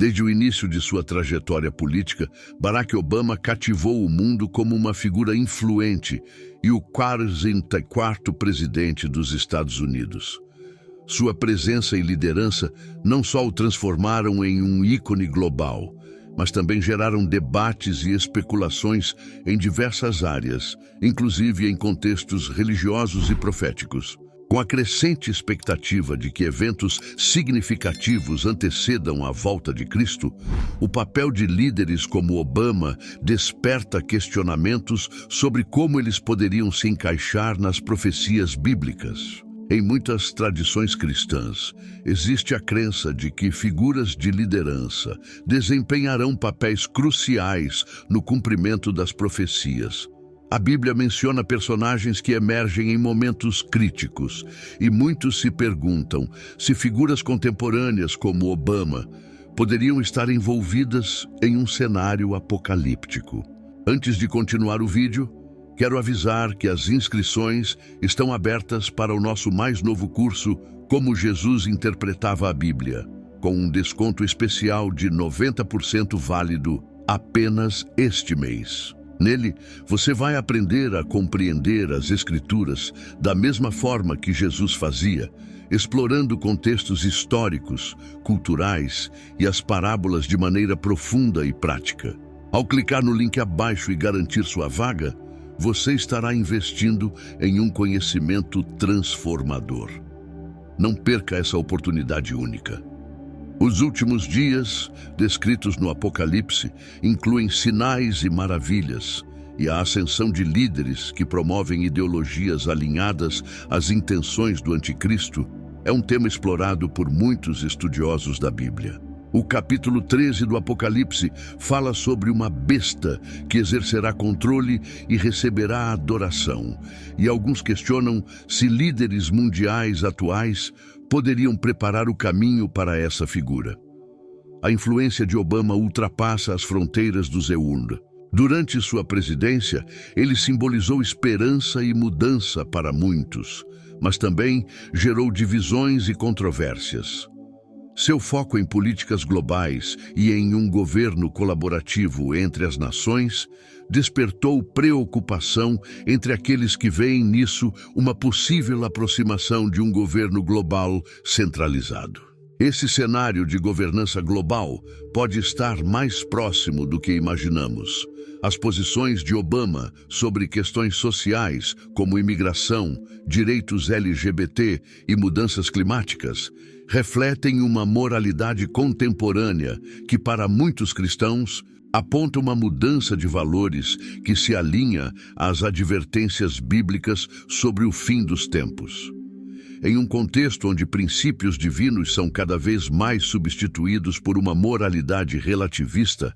Desde o início de sua trajetória política, Barack Obama cativou o mundo como uma figura influente e o 44º presidente dos Estados Unidos. Sua presença e liderança não só o transformaram em um ícone global, mas também geraram debates e especulações em diversas áreas, inclusive em contextos religiosos e proféticos. Com a crescente expectativa de que eventos significativos antecedam a volta de Cristo, o papel de líderes como Obama desperta questionamentos sobre como eles poderiam se encaixar nas profecias bíblicas. Em muitas tradições cristãs, existe a crença de que figuras de liderança desempenharão papéis cruciais no cumprimento das profecias. A Bíblia menciona personagens que emergem em momentos críticos, e muitos se perguntam se figuras contemporâneas como Obama poderiam estar envolvidas em um cenário apocalíptico. Antes de continuar o vídeo, quero avisar que as inscrições estão abertas para o nosso mais novo curso Como Jesus Interpretava a Bíblia, com um desconto especial de 90% válido apenas este mês. Nele, você vai aprender a compreender as Escrituras da mesma forma que Jesus fazia, explorando contextos históricos, culturais e as parábolas de maneira profunda e prática. Ao clicar no link abaixo e garantir sua vaga, você estará investindo em um conhecimento transformador. Não perca essa oportunidade única. Os últimos dias, descritos no Apocalipse, incluem sinais e maravilhas, e a ascensão de líderes que promovem ideologias alinhadas às intenções do Anticristo é um tema explorado por muitos estudiosos da Bíblia. O capítulo 13 do Apocalipse fala sobre uma besta que exercerá controle e receberá adoração, e alguns questionam se líderes mundiais atuais poderiam preparar o caminho para essa figura. A influência de Obama ultrapassa as fronteiras do Zeund. Durante sua presidência, ele simbolizou esperança e mudança para muitos, mas também gerou divisões e controvérsias. Seu foco em políticas globais e em um governo colaborativo entre as nações despertou preocupação entre aqueles que veem nisso uma possível aproximação de um governo global centralizado. Esse cenário de governança global pode estar mais próximo do que imaginamos. As posições de Obama sobre questões sociais, como imigração, direitos LGBT e mudanças climáticas, refletem uma moralidade contemporânea que, para muitos cristãos, aponta uma mudança de valores que se alinha às advertências bíblicas sobre o fim dos tempos. Em um contexto onde princípios divinos são cada vez mais substituídos por uma moralidade relativista,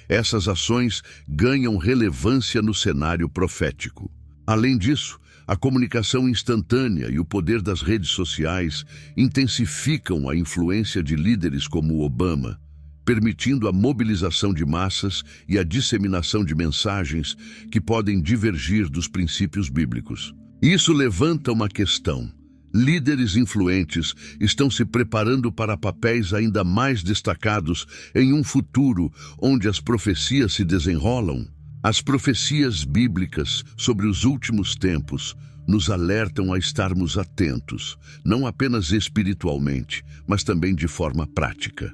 essas ações ganham relevância no cenário profético. Além disso, a comunicação instantânea e o poder das redes sociais intensificam a influência de líderes como Obama, permitindo a mobilização de massas e a disseminação de mensagens que podem divergir dos princípios bíblicos. Isso levanta uma questão. Líderes influentes estão se preparando para papéis ainda mais destacados em um futuro onde as profecias se desenrolam? As profecias bíblicas sobre os últimos tempos nos alertam a estarmos atentos, não apenas espiritualmente, mas também de forma prática.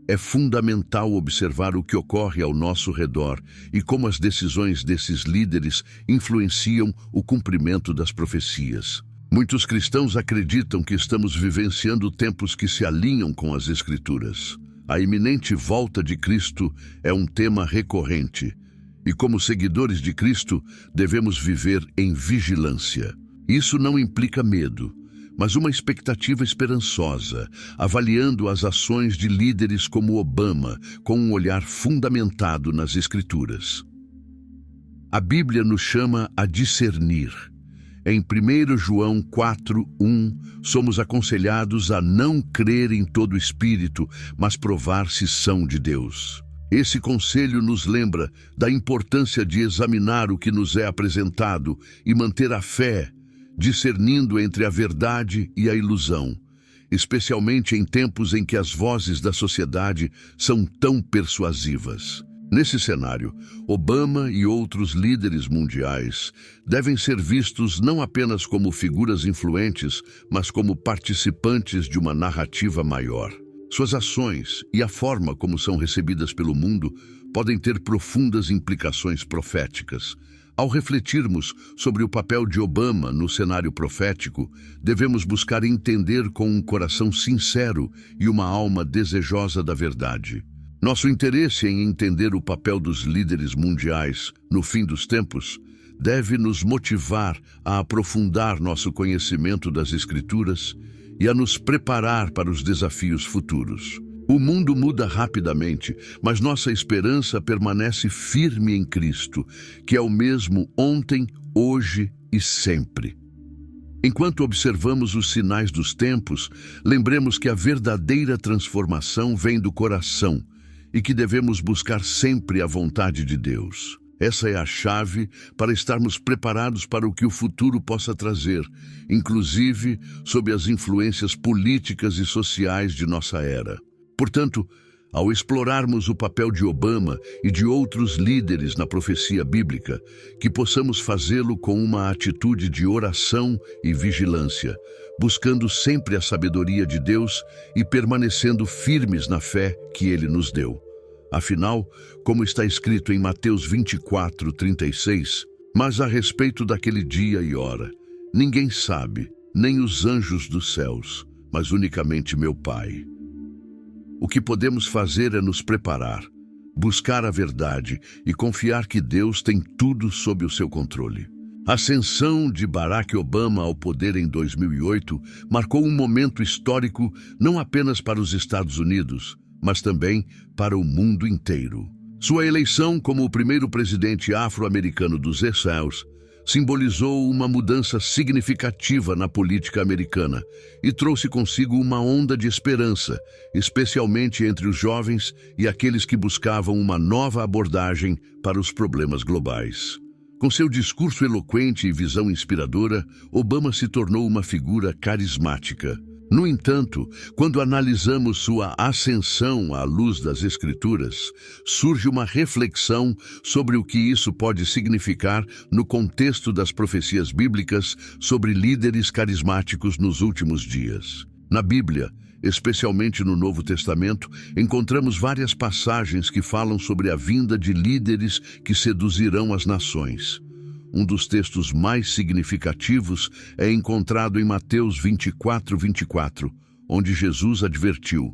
É fundamental observar o que ocorre ao nosso redor e como as decisões desses líderes influenciam o cumprimento das profecias. Muitos cristãos acreditam que estamos vivenciando tempos que se alinham com as Escrituras. A iminente volta de Cristo é um tema recorrente, e como seguidores de Cristo, devemos viver em vigilância. Isso não implica medo, mas uma expectativa esperançosa, avaliando as ações de líderes como Obama, com um olhar fundamentado nas Escrituras. A Bíblia nos chama a discernir. Em 1 João 4:1, somos aconselhados a não crer em todo espírito, mas provar se são de Deus. Esse conselho nos lembra da importância de examinar o que nos é apresentado e manter a fé, discernindo entre a verdade e a ilusão, especialmente em tempos em que as vozes da sociedade são tão persuasivas. Nesse cenário, Obama e outros líderes mundiais devem ser vistos não apenas como figuras influentes, mas como participantes de uma narrativa maior. Suas ações e a forma como são recebidas pelo mundo podem ter profundas implicações proféticas. Ao refletirmos sobre o papel de Obama no cenário profético, devemos buscar entender com um coração sincero e uma alma desejosa da verdade. Nosso interesse em entender o papel dos líderes mundiais no fim dos tempos deve nos motivar a aprofundar nosso conhecimento das Escrituras e a nos preparar para os desafios futuros. O mundo muda rapidamente, mas nossa esperança permanece firme em Cristo, que é o mesmo ontem, hoje e sempre. Enquanto observamos os sinais dos tempos, lembremos que a verdadeira transformação vem do coração e que devemos buscar sempre a vontade de Deus. Essa é a chave para estarmos preparados para o que o futuro possa trazer, inclusive sob as influências políticas e sociais de nossa era. Portanto, ao explorarmos o papel de Obama e de outros líderes na profecia bíblica, que possamos fazê-lo com uma atitude de oração e vigilância, buscando sempre a sabedoria de Deus e permanecendo firmes na fé que Ele nos deu. Afinal, como está escrito em Mateus 24:36, mas a respeito daquele dia e hora, ninguém sabe, nem os anjos dos céus, mas unicamente meu Pai. O que podemos fazer é nos preparar, buscar a verdade e confiar que Deus tem tudo sob o seu controle. A ascensão de Barack Obama ao poder em 2008 marcou um momento histórico não apenas para os Estados Unidos, mas também para o mundo inteiro. Sua eleição como o primeiro presidente afro-americano dos céus simbolizou uma mudança significativa na política americana e trouxe consigo uma onda de esperança, especialmente entre os jovens e aqueles que buscavam uma nova abordagem para os problemas globais. Com seu discurso eloquente e visão inspiradora, Obama se tornou uma figura carismática. No entanto, quando analisamos sua ascensão à luz das Escrituras, surge uma reflexão sobre o que isso pode significar no contexto das profecias bíblicas sobre líderes carismáticos nos últimos dias. Na Bíblia, especialmente no Novo Testamento, encontramos várias passagens que falam sobre a vinda de líderes que seduzirão as nações. Um dos textos mais significativos é encontrado em Mateus 24:24, onde Jesus advertiu: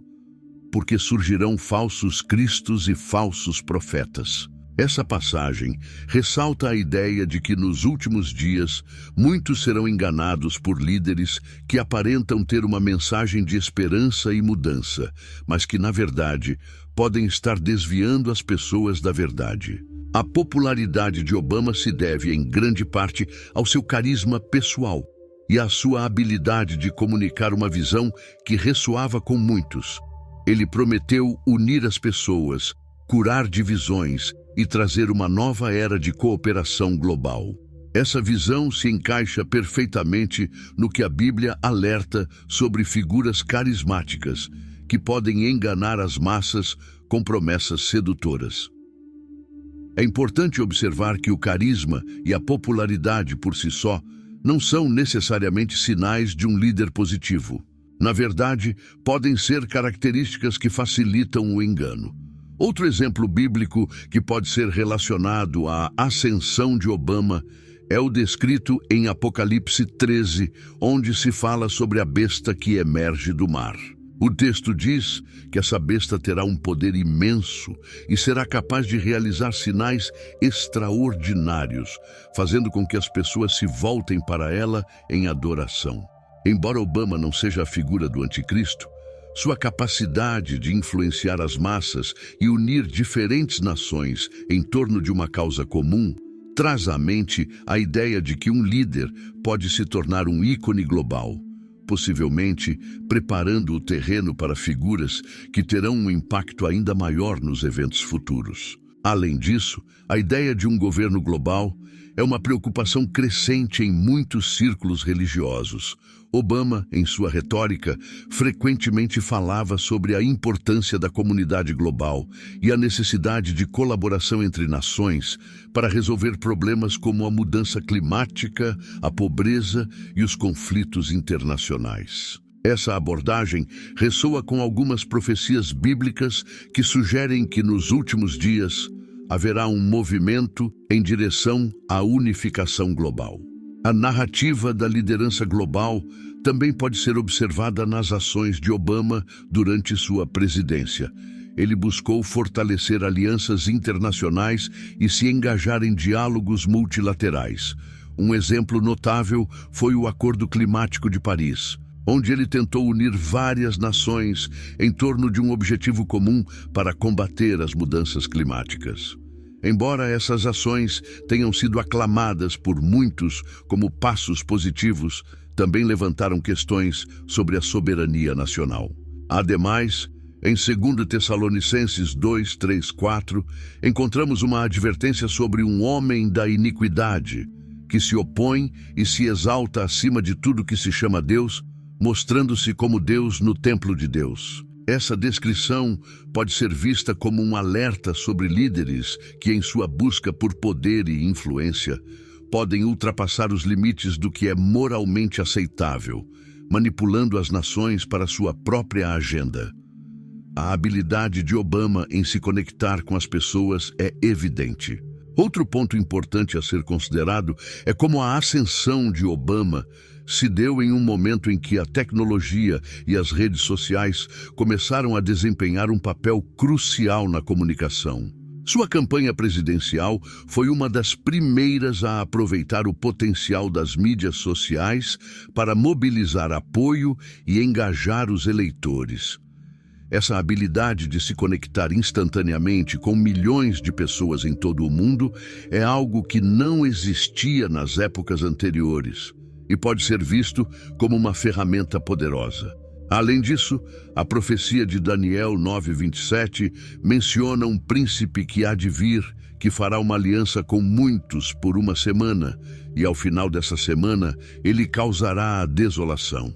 porque surgirão falsos cristos e falsos profetas. Essa passagem ressalta a ideia de que nos últimos dias muitos serão enganados por líderes que aparentam ter uma mensagem de esperança e mudança, mas que, na verdade, podem estar desviando as pessoas da verdade. A popularidade de Obama se deve, em grande parte, ao seu carisma pessoal e à sua habilidade de comunicar uma visão que ressoava com muitos. Ele prometeu unir as pessoas, curar divisões e trazer uma nova era de cooperação global. Essa visão se encaixa perfeitamente no que a Bíblia alerta sobre figuras carismáticas que podem enganar as massas com promessas sedutoras. É importante observar que o carisma e a popularidade por si só não são necessariamente sinais de um líder positivo. Na verdade, podem ser características que facilitam o engano. Outro exemplo bíblico que pode ser relacionado à ascensão de Obama é o descrito em Apocalipse 13, onde se fala sobre a besta que emerge do mar. O texto diz que essa besta terá um poder imenso e será capaz de realizar sinais extraordinários, fazendo com que as pessoas se voltem para ela em adoração. Embora Obama não seja a figura do anticristo, sua capacidade de influenciar as massas e unir diferentes nações em torno de uma causa comum traz à mente a ideia de que um líder pode se tornar um ícone global, possivelmente preparando o terreno para figuras que terão um impacto ainda maior nos eventos futuros. Além disso, a ideia de um governo global é uma preocupação crescente em muitos círculos religiosos. Obama, em sua retórica, frequentemente falava sobre a importância da comunidade global e a necessidade de colaboração entre nações para resolver problemas como a mudança climática, a pobreza e os conflitos internacionais. Essa abordagem ressoa com algumas profecias bíblicas que sugerem que nos últimos dias haverá um movimento em direção à unificação global. A narrativa da liderança global também pode ser observada nas ações de Obama durante sua presidência. Ele buscou fortalecer alianças internacionais e se engajar em diálogos multilaterais. Um exemplo notável foi o Acordo Climático de Paris, onde ele tentou unir várias nações em torno de um objetivo comum para combater as mudanças climáticas. Embora essas ações tenham sido aclamadas por muitos como passos positivos, também levantaram questões sobre a soberania nacional. Ademais, em 2 Tessalonicenses 2, 3, 4, encontramos uma advertência sobre um homem da iniquidade, que se opõe e se exalta acima de tudo que se chama Deus, mostrando-se como Deus no templo de Deus. Essa descrição pode ser vista como um alerta sobre líderes que, em sua busca por poder e influência, podem ultrapassar os limites do que é moralmente aceitável, manipulando as nações para sua própria agenda. A habilidade de Obama em se conectar com as pessoas é evidente. Outro ponto importante a ser considerado é como a ascensão de Obama se deu em um momento em que a tecnologia e as redes sociais começaram a desempenhar um papel crucial na comunicação. Sua campanha presidencial foi uma das primeiras a aproveitar o potencial das mídias sociais para mobilizar apoio e engajar os eleitores. Essa habilidade de se conectar instantaneamente com milhões de pessoas em todo o mundo é algo que não existia nas épocas anteriores e pode ser visto como uma ferramenta poderosa. Além disso, a profecia de Daniel 9:27 menciona um príncipe que há de vir, que fará uma aliança com muitos por uma semana, e ao final dessa semana ele causará a desolação.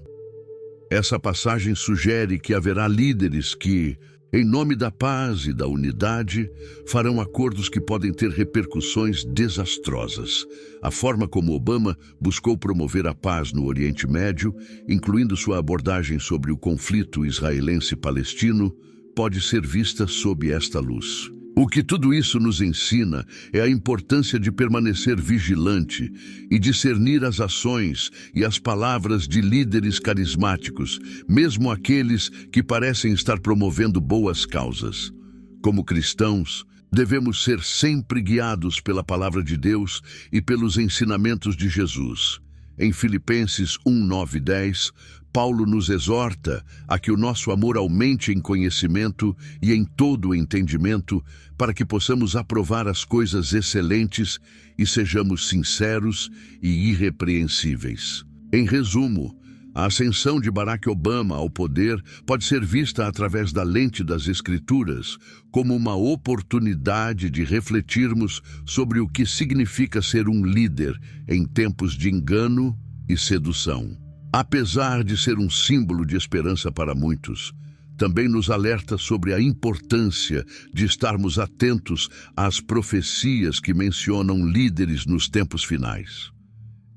Essa passagem sugere que haverá líderes que, em nome da paz e da unidade, farão acordos que podem ter repercussões desastrosas. A forma como Obama buscou promover a paz no Oriente Médio, incluindo sua abordagem sobre o conflito israelense-palestino, pode ser vista sob esta luz. O que tudo isso nos ensina é a importância de permanecer vigilante e discernir as ações e as palavras de líderes carismáticos, mesmo aqueles que parecem estar promovendo boas causas. Como cristãos, devemos ser sempre guiados pela palavra de Deus e pelos ensinamentos de Jesus. Em Filipenses 1, 9 e 10, Paulo nos exorta a que o nosso amor aumente em conhecimento e em todo o entendimento, para que possamos aprovar as coisas excelentes e sejamos sinceros e irrepreensíveis. Em resumo, a ascensão de Barack Obama ao poder pode ser vista através da lente das Escrituras como uma oportunidade de refletirmos sobre o que significa ser um líder em tempos de engano e sedução. Apesar de ser um símbolo de esperança para muitos, também nos alerta sobre a importância de estarmos atentos às profecias que mencionam líderes nos tempos finais.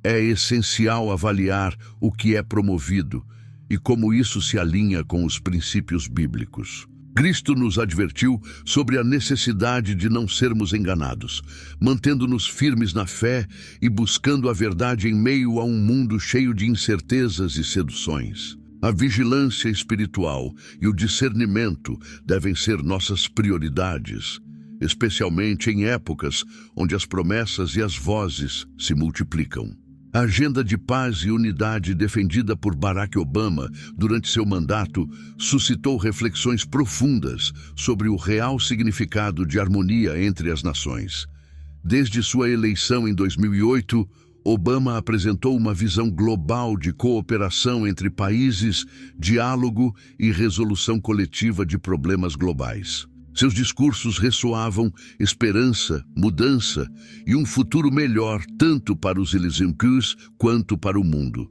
É essencial avaliar o que é promovido e como isso se alinha com os princípios bíblicos. Cristo nos advertiu sobre a necessidade de não sermos enganados, mantendo-nos firmes na fé e buscando a verdade em meio a um mundo cheio de incertezas e seduções. A vigilância espiritual e o discernimento devem ser nossas prioridades, especialmente em épocas onde as promessas e as vozes se multiplicam. A agenda de paz e unidade defendida por Barack Obama durante seu mandato suscitou reflexões profundas sobre o real significado de harmonia entre as nações. Desde sua eleição em 2008, Obama apresentou uma visão global de cooperação entre países, diálogo e resolução coletiva de problemas globais. Seus discursos ressoavam esperança, mudança e um futuro melhor tanto para os Elysingus quanto para o mundo.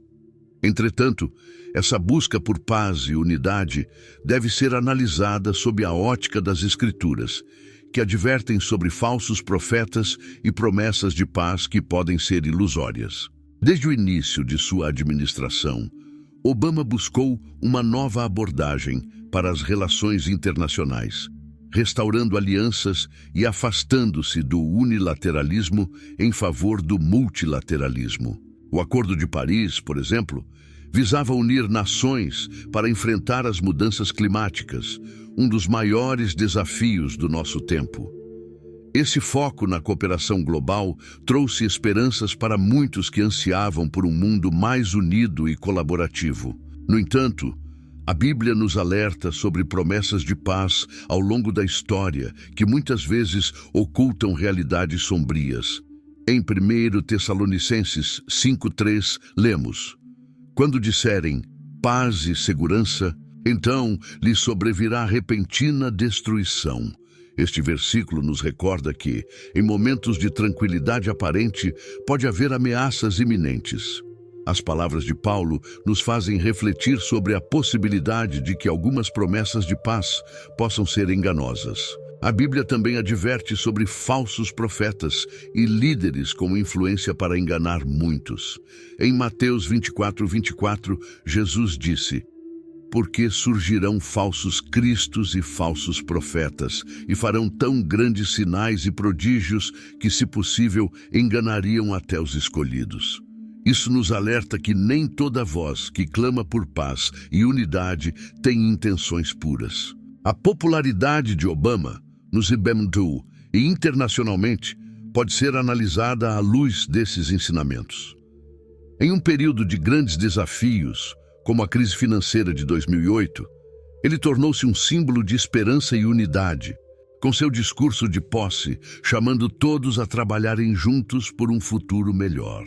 Entretanto, essa busca por paz e unidade deve ser analisada sob a ótica das Escrituras, que advertem sobre falsos profetas e promessas de paz que podem ser ilusórias. Desde o início de sua administração, Obama buscou uma nova abordagem para as relações internacionais, restaurando alianças e afastando-se do unilateralismo em favor do multilateralismo. O Acordo de Paris, por exemplo, visava unir nações para enfrentar as mudanças climáticas, um dos maiores desafios do nosso tempo. Esse foco na cooperação global trouxe esperanças para muitos que ansiavam por um mundo mais unido e colaborativo. No entanto, a Bíblia nos alerta sobre promessas de paz ao longo da história que muitas vezes ocultam realidades sombrias. Em 1 Tessalonicenses 5:3, lemos: "Quando disserem paz e segurança, então lhes sobrevirá repentina destruição." Este versículo nos recorda que, em momentos de tranquilidade aparente, pode haver ameaças iminentes. As palavras de Paulo nos fazem refletir sobre a possibilidade de que algumas promessas de paz possam ser enganosas. A Bíblia também adverte sobre falsos profetas e líderes com influência para enganar muitos. Em Mateus 24:24, Jesus disse: "Porque surgirão falsos cristos e falsos profetas, e farão tão grandes sinais e prodígios que, se possível, enganariam até os escolhidos." Isso nos alerta que nem toda voz que clama por paz e unidade tem intenções puras. A popularidade de Obama nos IBM2 e internacionalmente pode ser analisada à luz desses ensinamentos. Em um período de grandes desafios, como a crise financeira de 2008, ele tornou-se um símbolo de esperança e unidade, com seu discurso de posse, chamando todos a trabalharem juntos por um futuro melhor.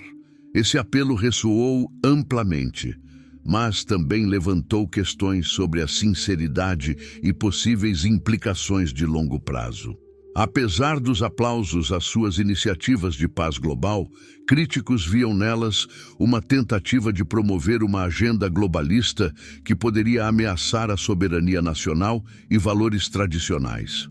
Esse apelo ressoou amplamente, mas também levantou questões sobre a sinceridade e possíveis implicações de longo prazo. Apesar dos aplausos às suas iniciativas de paz global, críticos viam nelas uma tentativa de promover uma agenda globalista que poderia ameaçar a soberania nacional e valores tradicionais.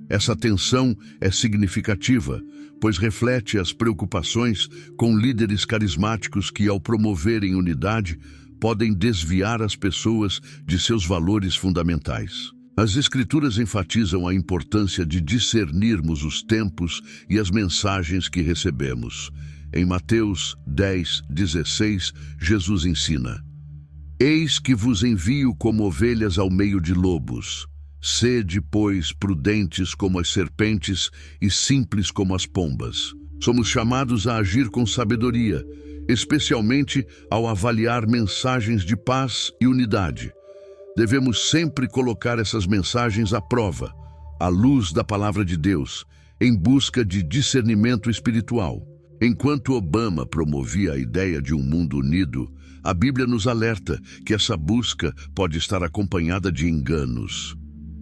Essa tensão é significativa, pois reflete as preocupações com líderes carismáticos que, ao promoverem unidade, podem desviar as pessoas de seus valores fundamentais. As Escrituras enfatizam a importância de discernirmos os tempos e as mensagens que recebemos. Em Mateus 10:16, Jesus ensina: "Eis que vos envio como ovelhas ao meio de lobos. Sede, pois, prudentes como as serpentes e simples como as pombas." Somos chamados a agir com sabedoria, especialmente ao avaliar mensagens de paz e unidade. Devemos sempre colocar essas mensagens à prova, à luz da palavra de Deus, em busca de discernimento espiritual. Enquanto Obama promovia a ideia de um mundo unido, a Bíblia nos alerta que essa busca pode estar acompanhada de enganos.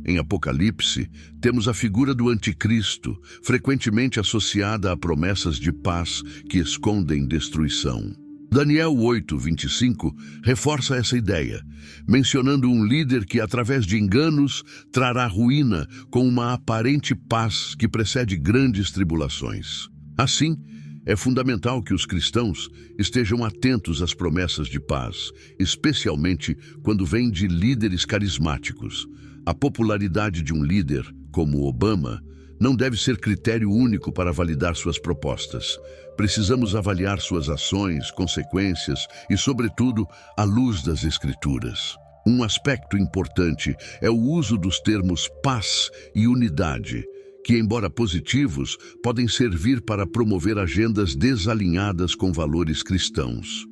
Em Apocalipse, temos a figura do anticristo, frequentemente associada a promessas de paz que escondem destruição. Daniel 8:25 reforça essa ideia, mencionando um líder que, através de enganos, trará ruína com uma aparente paz que precede grandes tribulações. Assim, é fundamental que os cristãos estejam atentos às promessas de paz, especialmente quando vêm de líderes carismáticos. A popularidade de um líder, como Obama, não deve ser critério único para validar suas propostas. Precisamos avaliar suas ações, consequências e, sobretudo, à luz das Escrituras. Um aspecto importante é o uso dos termos paz e unidade, que, embora positivos, podem servir para promover agendas desalinhadas com valores cristãos.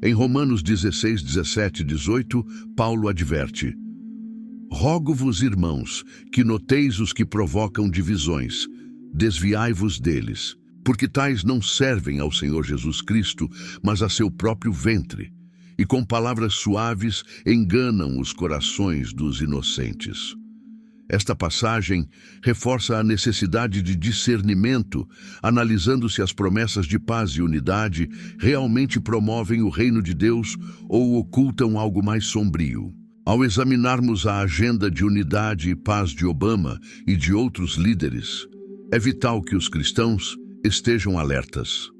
Em Romanos 16, 17 e 18, Paulo adverte: "Rogo-vos, irmãos, que noteis os que provocam divisões, desviai-vos deles, porque tais não servem ao Senhor Jesus Cristo, mas a seu próprio ventre, e com palavras suaves enganam os corações dos inocentes." Esta passagem reforça a necessidade de discernimento, analisando se as promessas de paz e unidade realmente promovem o reino de Deus ou ocultam algo mais sombrio. Ao examinarmos a agenda de unidade e paz de Obama e de outros líderes, é vital que os cristãos estejam alertas.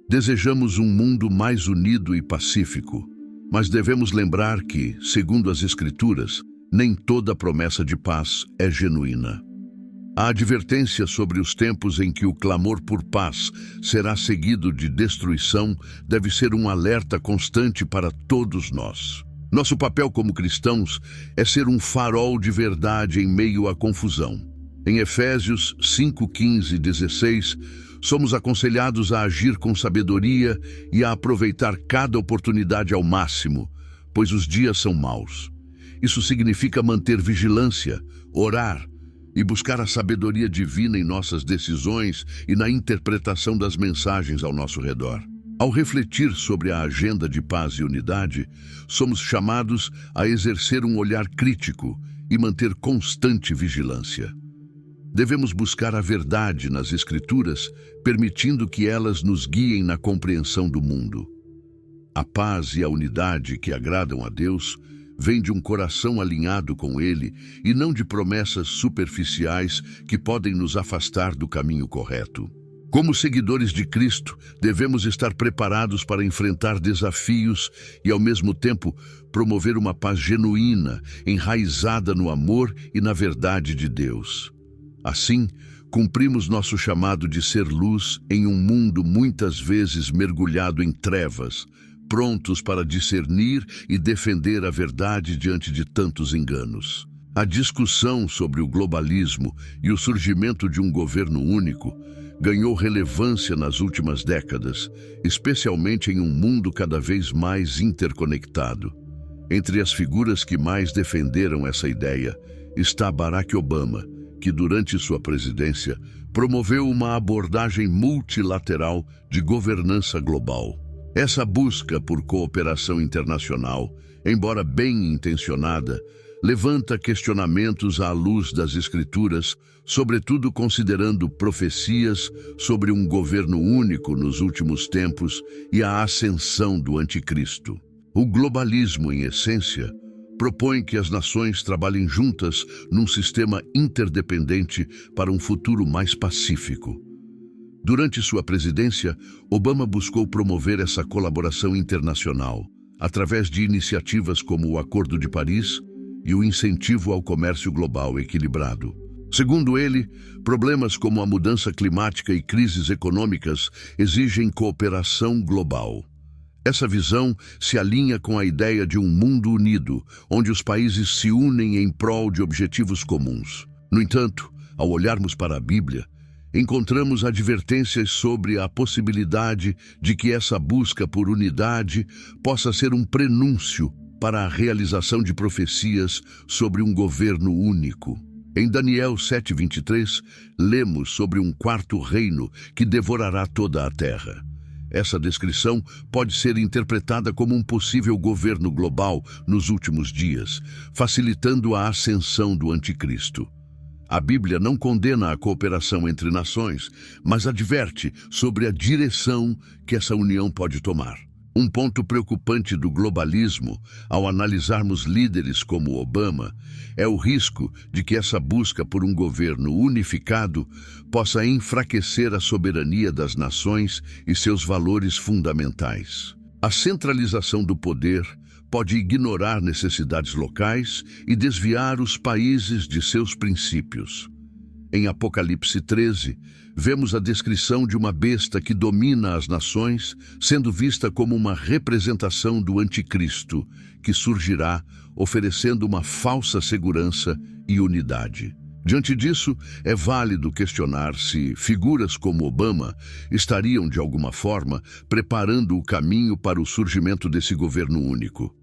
Desejamos um mundo mais unido e pacífico, mas devemos lembrar que, segundo as Escrituras, nem toda promessa de paz é genuína. A advertência sobre os tempos em que o clamor por paz será seguido de destruição deve ser um alerta constante para todos nós. Nosso papel como cristãos é ser um farol de verdade em meio à confusão. Em Efésios 5:15 e 16, somos aconselhados a agir com sabedoria e a aproveitar cada oportunidade ao máximo, pois os dias são maus. Isso significa manter vigilância, orar e buscar a sabedoria divina em nossas decisões e na interpretação das mensagens ao nosso redor. Ao refletir sobre a agenda de paz e unidade, somos chamados a exercer um olhar crítico e manter constante vigilância. Devemos buscar a verdade nas Escrituras, permitindo que elas nos guiem na compreensão do mundo. A paz e a unidade que agradam a Deus vêm de um coração alinhado com Ele e não de promessas superficiais que podem nos afastar do caminho correto. Como seguidores de Cristo, devemos estar preparados para enfrentar desafios e, ao mesmo tempo, promover uma paz genuína, enraizada no amor e na verdade de Deus. Assim, cumprimos nosso chamado de ser luz em um mundo muitas vezes mergulhado em trevas, prontos para discernir e defender a verdade diante de tantos enganos. A discussão sobre o globalismo e o surgimento de um governo único ganhou relevância nas últimas décadas, especialmente em um mundo cada vez mais interconectado. Entre as figuras que mais defenderam essa ideia está Barack Obama, que durante sua presidência promoveu uma abordagem multilateral de governança global. Essa busca por cooperação internacional, embora bem intencionada, levanta questionamentos à luz das Escrituras, sobretudo considerando profecias sobre um governo único nos últimos tempos e a ascensão do anticristo. O globalismo, em essência, propõe que as nações trabalhem juntas num sistema interdependente para um futuro mais pacífico. Durante sua presidência, Obama buscou promover essa colaboração internacional, através de iniciativas como o Acordo de Paris e o incentivo ao comércio global equilibrado. Segundo ele, problemas como a mudança climática e crises econômicas exigem cooperação global. Essa visão se alinha com a ideia de um mundo unido, onde os países se unem em prol de objetivos comuns. No entanto, ao olharmos para a Bíblia, encontramos advertências sobre a possibilidade de que essa busca por unidade possa ser um prenúncio para a realização de profecias sobre um governo único. Em Daniel 7:23, lemos sobre um quarto reino que devorará toda a terra. Essa descrição pode ser interpretada como um possível governo global nos últimos dias, facilitando a ascensão do anticristo. A Bíblia não condena a cooperação entre nações, mas adverte sobre a direção que essa união pode tomar. Um ponto preocupante do globalismo, ao analisarmos líderes como Obama, é o risco de que essa busca por um governo unificado possa enfraquecer a soberania das nações e seus valores fundamentais. A centralização do poder pode ignorar necessidades locais e desviar os países de seus princípios. Em Apocalipse 13, vemos a descrição de uma besta que domina as nações, sendo vista como uma representação do anticristo, que surgirá oferecendo uma falsa segurança e unidade. Diante disso, é válido questionar se figuras como Obama estariam, de alguma forma, preparando o caminho para o surgimento desse governo único.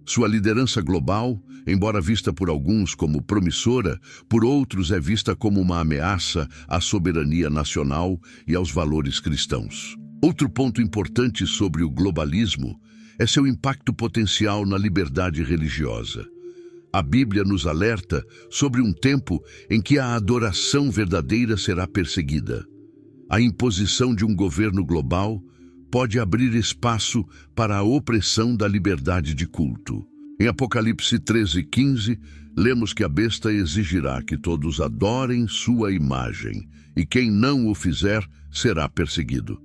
Sua liderança global, embora vista por alguns como promissora, por outros é vista como uma ameaça à soberania nacional e aos valores cristãos. Outro ponto importante sobre o globalismo é seu impacto potencial na liberdade religiosa. A Bíblia nos alerta sobre um tempo em que a adoração verdadeira será perseguida. A imposição de um governo global pode abrir espaço para a opressão da liberdade de culto. Em Apocalipse 13:15, lemos que a besta exigirá que todos adorem sua imagem, e quem não o fizer será perseguido.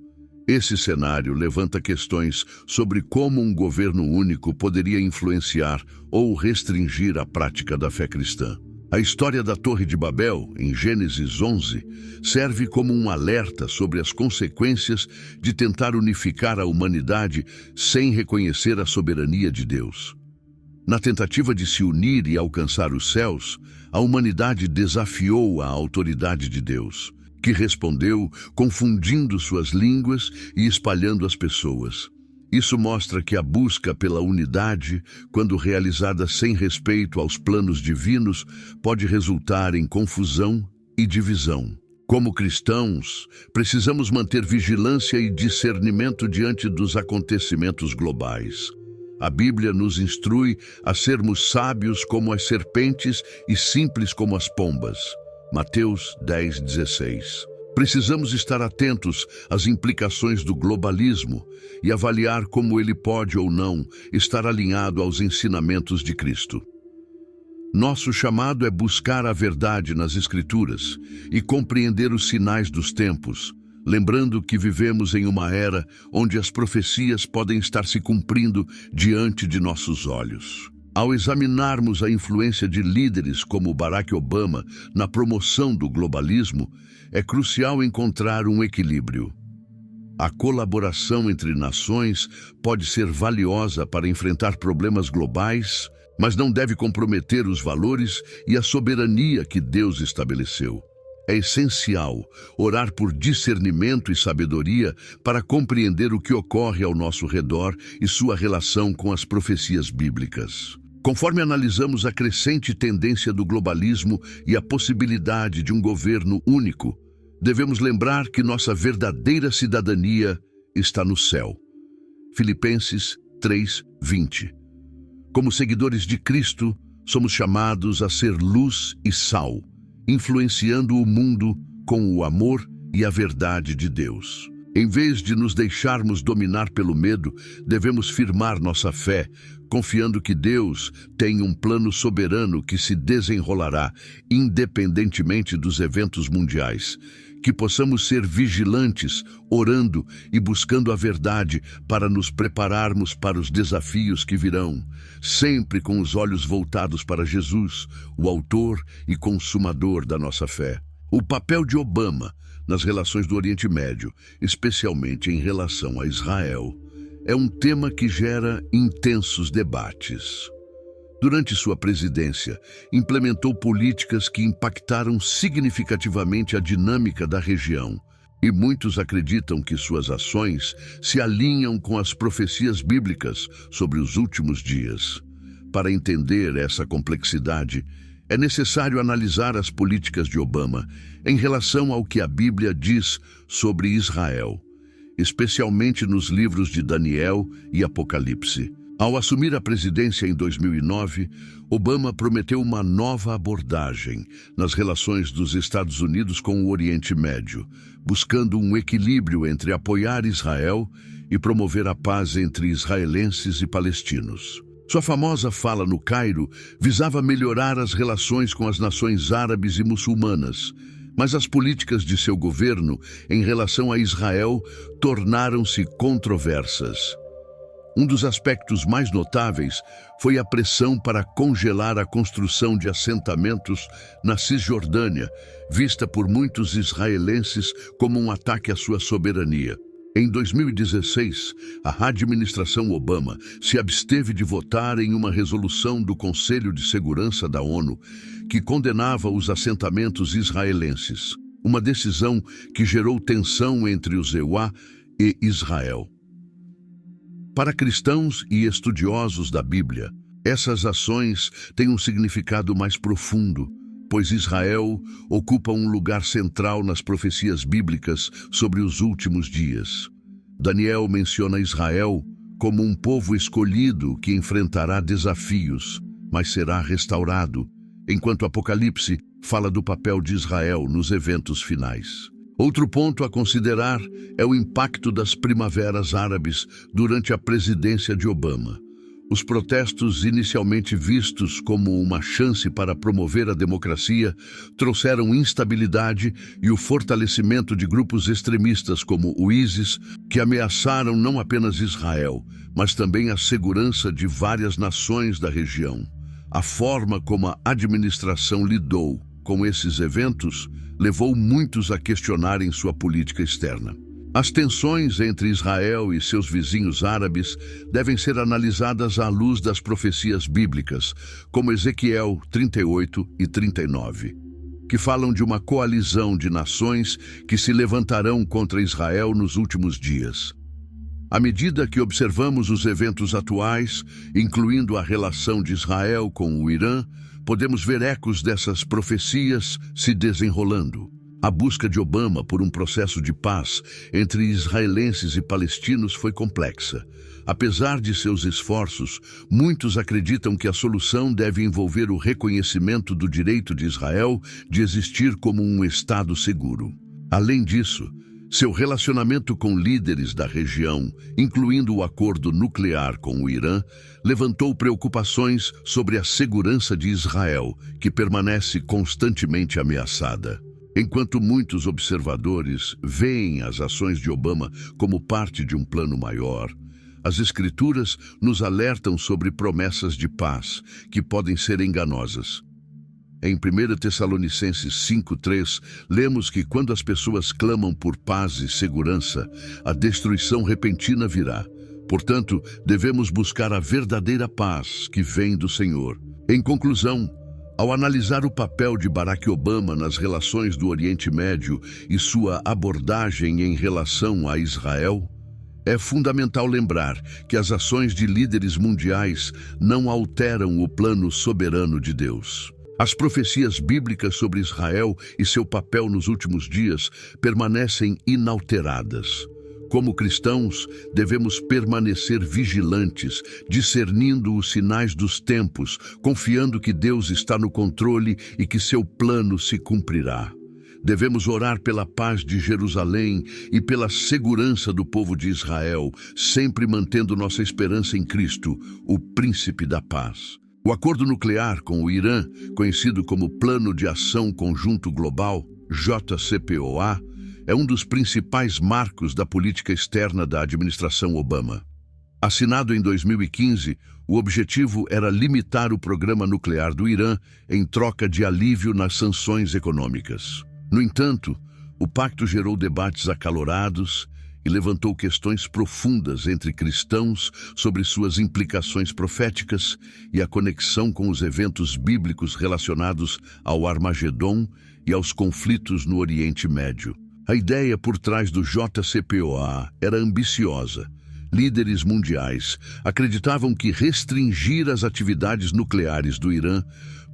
Esse cenário levanta questões sobre como um governo único poderia influenciar ou restringir a prática da fé cristã. A história da Torre de Babel, em Gênesis 11, serve como um alerta sobre as consequências de tentar unificar a humanidade sem reconhecer a soberania de Deus. Na tentativa de se unir e alcançar os céus, a humanidade desafiou a autoridade de Deus, que respondeu confundindo suas línguas e espalhando as pessoas. Isso mostra que a busca pela unidade, quando realizada sem respeito aos planos divinos, pode resultar em confusão e divisão. Como cristãos, precisamos manter vigilância e discernimento diante dos acontecimentos globais. A Bíblia nos instrui a sermos sábios como as serpentes e simples como as pombas. Mateus 10:16. Precisamos estar atentos às implicações do globalismo e avaliar como ele pode ou não estar alinhado aos ensinamentos de Cristo. Nosso chamado é buscar a verdade nas Escrituras e compreender os sinais dos tempos, lembrando que vivemos em uma era onde as profecias podem estar se cumprindo diante de nossos olhos. Ao examinarmos a influência de líderes como Barack Obama na promoção do globalismo, é crucial encontrar um equilíbrio. A colaboração entre nações pode ser valiosa para enfrentar problemas globais, mas não deve comprometer os valores e a soberania que Deus estabeleceu. É essencial orar por discernimento e sabedoria para compreender o que ocorre ao nosso redor e sua relação com as profecias bíblicas. Conforme analisamos a crescente tendência do globalismo e a possibilidade de um governo único, devemos lembrar que nossa verdadeira cidadania está no céu. Filipenses 3:20. Como seguidores de Cristo, somos chamados a ser luz e sal, influenciando o mundo com o amor e a verdade de Deus. Em vez de nos deixarmos dominar pelo medo, devemos firmar nossa fé, confiando que Deus tem um plano soberano que se desenrolará independentemente dos eventos mundiais. Que possamos ser vigilantes, orando e buscando a verdade para nos prepararmos para os desafios que virão, sempre com os olhos voltados para Jesus, o autor e consumador da nossa fé. O papel de Obama nas relações do Oriente Médio, especialmente em relação a Israel, é um tema que gera intensos debates. Durante sua presidência, implementou políticas que impactaram significativamente a dinâmica da região, e muitos acreditam que suas ações se alinham com as profecias bíblicas sobre os últimos dias. Para entender essa complexidade, é necessário analisar as políticas de Obama em relação ao que a Bíblia diz sobre Israel, especialmente nos livros de Daniel e Apocalipse. Ao assumir a presidência em 2009, Obama prometeu uma nova abordagem nas relações dos Estados Unidos com o Oriente Médio, buscando um equilíbrio entre apoiar Israel e promover a paz entre israelenses e palestinos. Sua famosa fala no Cairo visava melhorar as relações com as nações árabes e muçulmanas, mas as políticas de seu governo em relação a Israel tornaram-se controversas. Um dos aspectos mais notáveis foi a pressão para congelar a construção de assentamentos na Cisjordânia, vista por muitos israelenses como um ataque à sua soberania. Em 2016, a administração Obama se absteve de votar em uma resolução do Conselho de Segurança da ONU que condenava os assentamentos israelenses, uma decisão que gerou tensão entre os EUA e Israel. Para cristãos e estudiosos da Bíblia, essas ações têm um significado mais profundo, pois Israel ocupa um lugar central nas profecias bíblicas sobre os últimos dias. Daniel menciona Israel como um povo escolhido que enfrentará desafios, mas será restaurado, enquanto Apocalipse fala do papel de Israel nos eventos finais. Outro ponto a considerar é o impacto das primaveras árabes durante a presidência de Obama. Os protestos, inicialmente vistos como uma chance para promover a democracia, trouxeram instabilidade e o fortalecimento de grupos extremistas como o ISIS, que ameaçaram não apenas Israel, mas também a segurança de várias nações da região. A forma como a administração lidou com esses eventos levou muitos a questionarem sua política externa. As tensões entre Israel e seus vizinhos árabes devem ser analisadas à luz das profecias bíblicas, como Ezequiel 38 e 39, que falam de uma coalizão de nações que se levantarão contra Israel nos últimos dias. À medida que observamos os eventos atuais, incluindo a relação de Israel com o Irã, podemos ver ecos dessas profecias se desenrolando. A busca de Obama por um processo de paz entre israelenses e palestinos foi complexa. Apesar de seus esforços, muitos acreditam que a solução deve envolver o reconhecimento do direito de Israel de existir como um Estado seguro. Além disso, seu relacionamento com líderes da região, incluindo o acordo nuclear com o Irã, levantou preocupações sobre a segurança de Israel, que permanece constantemente ameaçada. Enquanto muitos observadores veem as ações de Obama como parte de um plano maior, as Escrituras nos alertam sobre promessas de paz que podem ser enganosas. Em 1 Tessalonicenses 5:3, lemos que quando as pessoas clamam por paz e segurança, a destruição repentina virá. Portanto, devemos buscar a verdadeira paz que vem do Senhor. Em conclusão, ao analisar o papel de Barack Obama nas relações do Oriente Médio e sua abordagem em relação a Israel, é fundamental lembrar que as ações de líderes mundiais não alteram o plano soberano de Deus. As profecias bíblicas sobre Israel e seu papel nos últimos dias permanecem inalteradas. Como cristãos, devemos permanecer vigilantes, discernindo os sinais dos tempos, confiando que Deus está no controle e que seu plano se cumprirá. Devemos orar pela paz de Jerusalém e pela segurança do povo de Israel, sempre mantendo nossa esperança em Cristo, o Príncipe da Paz. O acordo nuclear com o Irã, conhecido como Plano de Ação Conjunto Global, JCPOA, é um dos principais marcos da política externa da administração Obama. Assinado em 2015, o objetivo era limitar o programa nuclear do Irã em troca de alívio nas sanções econômicas. No entanto, o pacto gerou debates acalorados e levantou questões profundas entre cristãos sobre suas implicações proféticas e a conexão com os eventos bíblicos relacionados ao Armagedom e aos conflitos no Oriente Médio. A ideia por trás do JCPOA era ambiciosa. Líderes mundiais acreditavam que restringir as atividades nucleares do Irã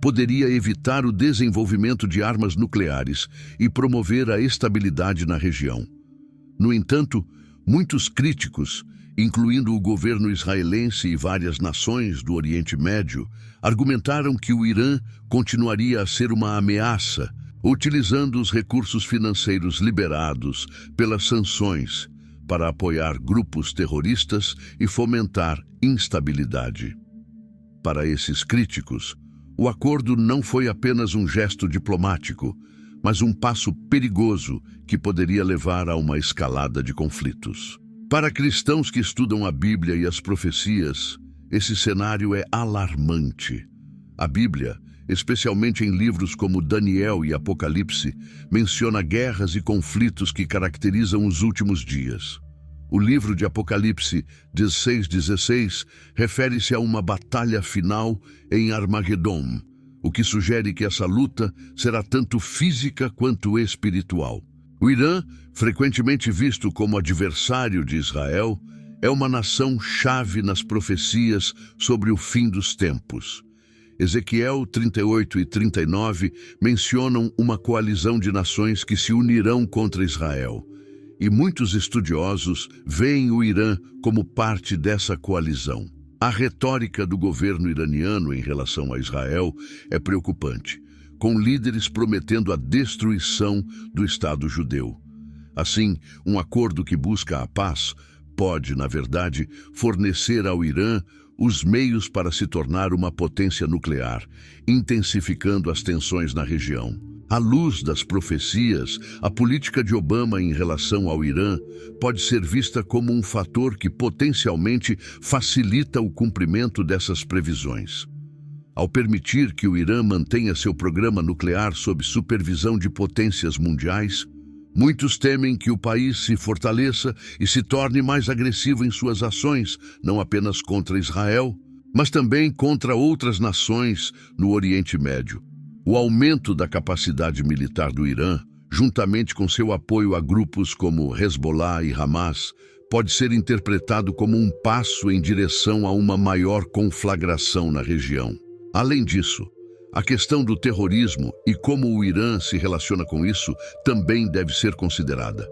poderia evitar o desenvolvimento de armas nucleares e promover a estabilidade na região. No entanto, muitos críticos, incluindo o governo israelense e várias nações do Oriente Médio, argumentaram que o Irã continuaria a ser uma ameaça, utilizando os recursos financeiros liberados pelas sanções para apoiar grupos terroristas e fomentar instabilidade. Para esses críticos, o acordo não foi apenas um gesto diplomático, mas um passo perigoso que poderia levar a uma escalada de conflitos. Para cristãos que estudam a Bíblia e as profecias, esse cenário é alarmante. A Bíblia, especialmente em livros como Daniel e Apocalipse, menciona guerras e conflitos que caracterizam os últimos dias. O livro de Apocalipse 16:16 refere-se a uma batalha final em Armagedom, o que sugere que essa luta será tanto física quanto espiritual. O Irã, frequentemente visto como adversário de Israel, é uma nação-chave nas profecias sobre o fim dos tempos. Ezequiel 38 e 39 mencionam uma coalizão de nações que se unirão contra Israel, e muitos estudiosos veem o Irã como parte dessa coalizão. A retórica do governo iraniano em relação a Israel é preocupante, com líderes prometendo a destruição do Estado judeu. Assim, um acordo que busca a paz pode, na verdade, fornecer ao Irã os meios para se tornar uma potência nuclear, intensificando as tensões na região. À luz das profecias, a política de Obama em relação ao Irã pode ser vista como um fator que potencialmente facilita o cumprimento dessas previsões. Ao permitir que o Irã mantenha seu programa nuclear sob supervisão de potências mundiais, muitos temem que o país se fortaleça e se torne mais agressivo em suas ações, não apenas contra Israel, mas também contra outras nações no Oriente Médio. O aumento da capacidade militar do Irã, juntamente com seu apoio a grupos como Hezbollah e Hamas, pode ser interpretado como um passo em direção a uma maior conflagração na região. Além disso, a questão do terrorismo e como o Irã se relaciona com isso também deve ser considerada.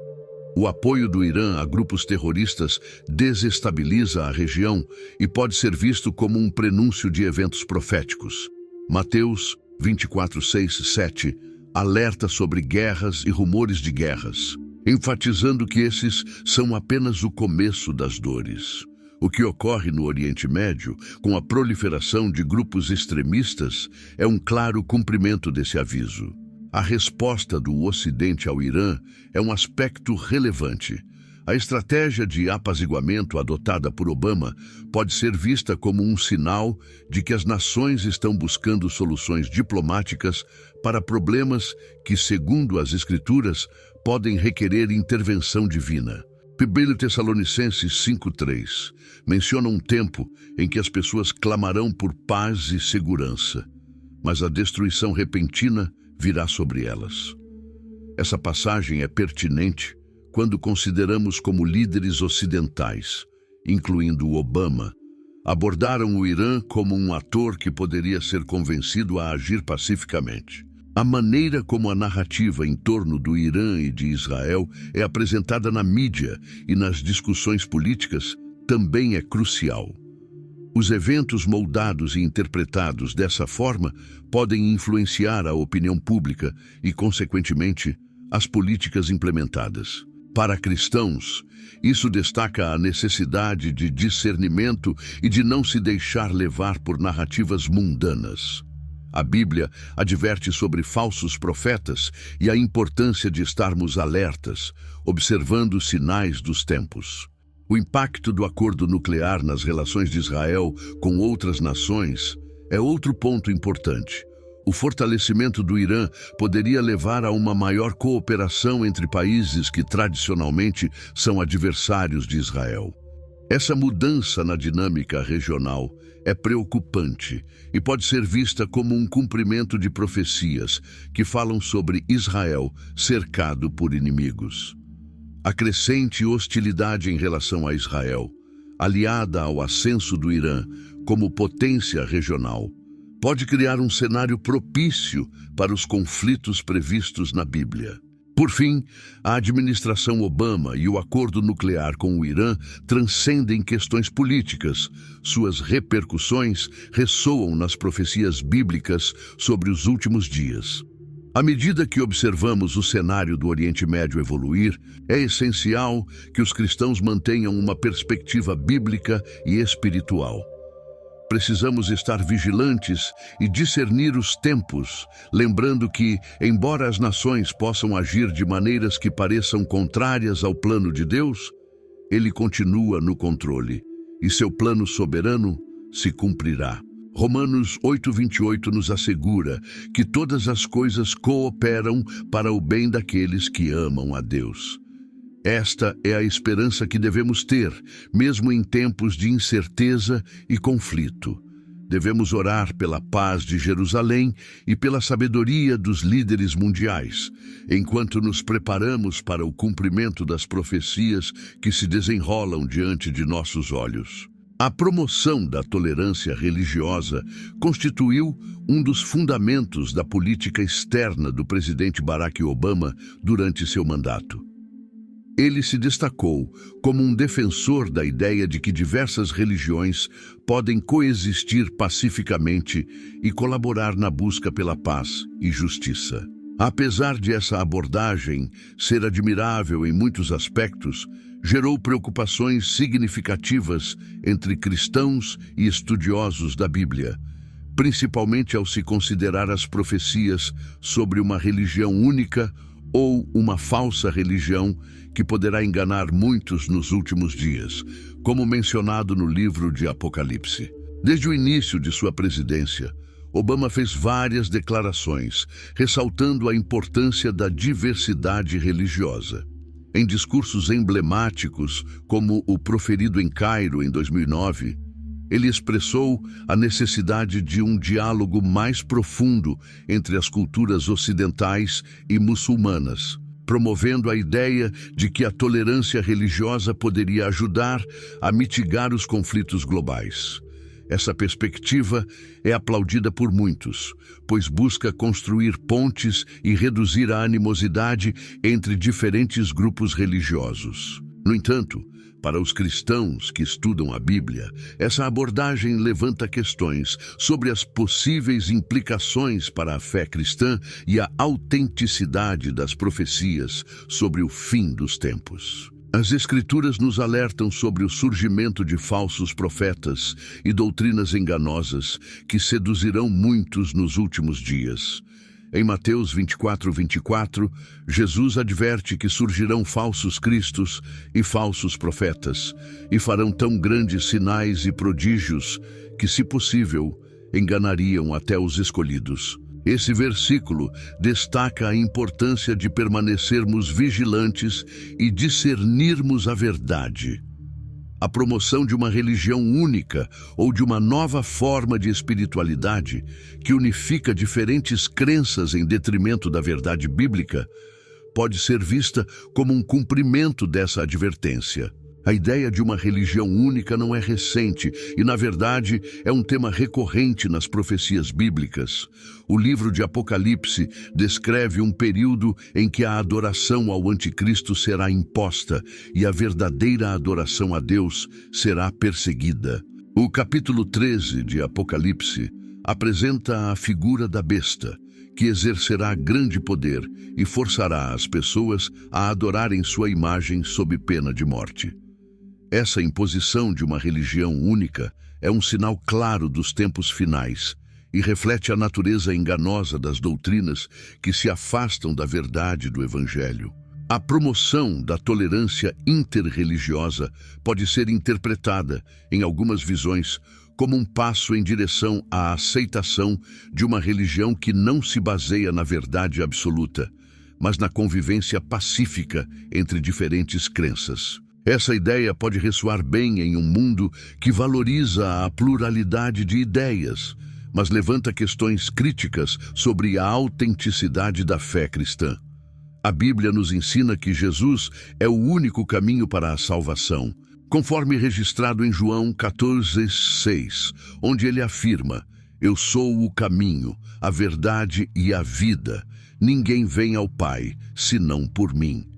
O apoio do Irã a grupos terroristas desestabiliza a região e pode ser visto como um prenúncio de eventos proféticos. Mateus 24:6-7 alerta sobre guerras e rumores de guerras, enfatizando que esses são apenas o começo das dores. O que ocorre no Oriente Médio, com a proliferação de grupos extremistas, é um claro cumprimento desse aviso. A resposta do Ocidente ao Irã é um aspecto relevante. A estratégia de apaziguamento adotada por Obama pode ser vista como um sinal de que as nações estão buscando soluções diplomáticas para problemas que, segundo as Escrituras, podem requerer intervenção divina. 1 Tessalonicenses 5:3 menciona um tempo em que as pessoas clamarão por paz e segurança, mas a destruição repentina virá sobre elas. Essa passagem é pertinente quando consideramos como líderes ocidentais, incluindo Obama, abordaram o Irã como um ator que poderia ser convencido a agir pacificamente. A maneira como a narrativa em torno do Irã e de Israel é apresentada na mídia e nas discussões políticas também é crucial. Os eventos moldados e interpretados dessa forma podem influenciar a opinião pública e, consequentemente, as políticas implementadas. Para cristãos, isso destaca a necessidade de discernimento e de não se deixar levar por narrativas mundanas. A Bíblia adverte sobre falsos profetas e a importância de estarmos alertas, observando os sinais dos tempos. O impacto do acordo nuclear nas relações de Israel com outras nações é outro ponto importante. O fortalecimento do Irã poderia levar a uma maior cooperação entre países que tradicionalmente são adversários de Israel. Essa mudança na dinâmica regional é preocupante e pode ser vista como um cumprimento de profecias que falam sobre Israel cercado por inimigos. A crescente hostilidade em relação a Israel, aliada ao ascenso do Irã como potência regional, pode criar um cenário propício para os conflitos previstos na Bíblia. Por fim, a administração Obama e o acordo nuclear com o Irã transcendem questões políticas. Suas repercussões ressoam nas profecias bíblicas sobre os últimos dias. À medida que observamos o cenário do Oriente Médio evoluir, é essencial que os cristãos mantenham uma perspectiva bíblica e espiritual. Precisamos estar vigilantes e discernir os tempos, lembrando que, embora as nações possam agir de maneiras que pareçam contrárias ao plano de Deus, Ele continua no controle e seu plano soberano se cumprirá. Romanos 8:28 nos assegura que todas as coisas cooperam para o bem daqueles que amam a Deus. Esta é a esperança que devemos ter, mesmo em tempos de incerteza e conflito. Devemos orar pela paz de Jerusalém e pela sabedoria dos líderes mundiais, enquanto nos preparamos para o cumprimento das profecias que se desenrolam diante de nossos olhos. A promoção da tolerância religiosa constituiu um dos fundamentos da política externa do presidente Barack Obama durante seu mandato. Ele se destacou como um defensor da ideia de que diversas religiões podem coexistir pacificamente e colaborar na busca pela paz e justiça. Apesar de essa abordagem ser admirável em muitos aspectos, gerou preocupações significativas entre cristãos e estudiosos da Bíblia, principalmente ao se considerar as profecias sobre uma religião única ou uma falsa religião que poderá enganar muitos nos últimos dias, como mencionado no livro de Apocalipse. Desde o início de sua presidência, Obama fez várias declarações, ressaltando a importância da diversidade religiosa. Em discursos emblemáticos, como o proferido em Cairo em 2009, ele expressou a necessidade de um diálogo mais profundo entre as culturas ocidentais e muçulmanas, promovendo a ideia de que a tolerância religiosa poderia ajudar a mitigar os conflitos globais. Essa perspectiva é aplaudida por muitos, pois busca construir pontes e reduzir a animosidade entre diferentes grupos religiosos. No entanto, para os cristãos que estudam a Bíblia, essa abordagem levanta questões sobre as possíveis implicações para a fé cristã e a autenticidade das profecias sobre o fim dos tempos. As Escrituras nos alertam sobre o surgimento de falsos profetas e doutrinas enganosas que seduzirão muitos nos últimos dias. Em Mateus 24:24, Jesus adverte que surgirão falsos cristos e falsos profetas, e farão tão grandes sinais e prodígios que, se possível, enganariam até os escolhidos. Esse versículo destaca a importância de permanecermos vigilantes e discernirmos a verdade. A promoção de uma religião única ou de uma nova forma de espiritualidade que unifica diferentes crenças em detrimento da verdade bíblica pode ser vista como um cumprimento dessa advertência. A ideia de uma religião única não é recente e, na verdade, é um tema recorrente nas profecias bíblicas. O livro de Apocalipse descreve um período em que a adoração ao anticristo será imposta e a verdadeira adoração a Deus será perseguida. O capítulo 13 de Apocalipse apresenta a figura da besta, que exercerá grande poder e forçará as pessoas a adorarem sua imagem sob pena de morte. Essa imposição de uma religião única é um sinal claro dos tempos finais e reflete a natureza enganosa das doutrinas que se afastam da verdade do Evangelho. A promoção da tolerância interreligiosa pode ser interpretada, em algumas visões, como um passo em direção à aceitação de uma religião que não se baseia na verdade absoluta, mas na convivência pacífica entre diferentes crenças. Essa ideia pode ressoar bem em um mundo que valoriza a pluralidade de ideias, mas levanta questões críticas sobre a autenticidade da fé cristã. A Bíblia nos ensina que Jesus é o único caminho para a salvação, conforme registrado em João 14:6, onde ele afirma: "Eu sou o caminho, a verdade e a vida. Ninguém vem ao Pai, senão por mim."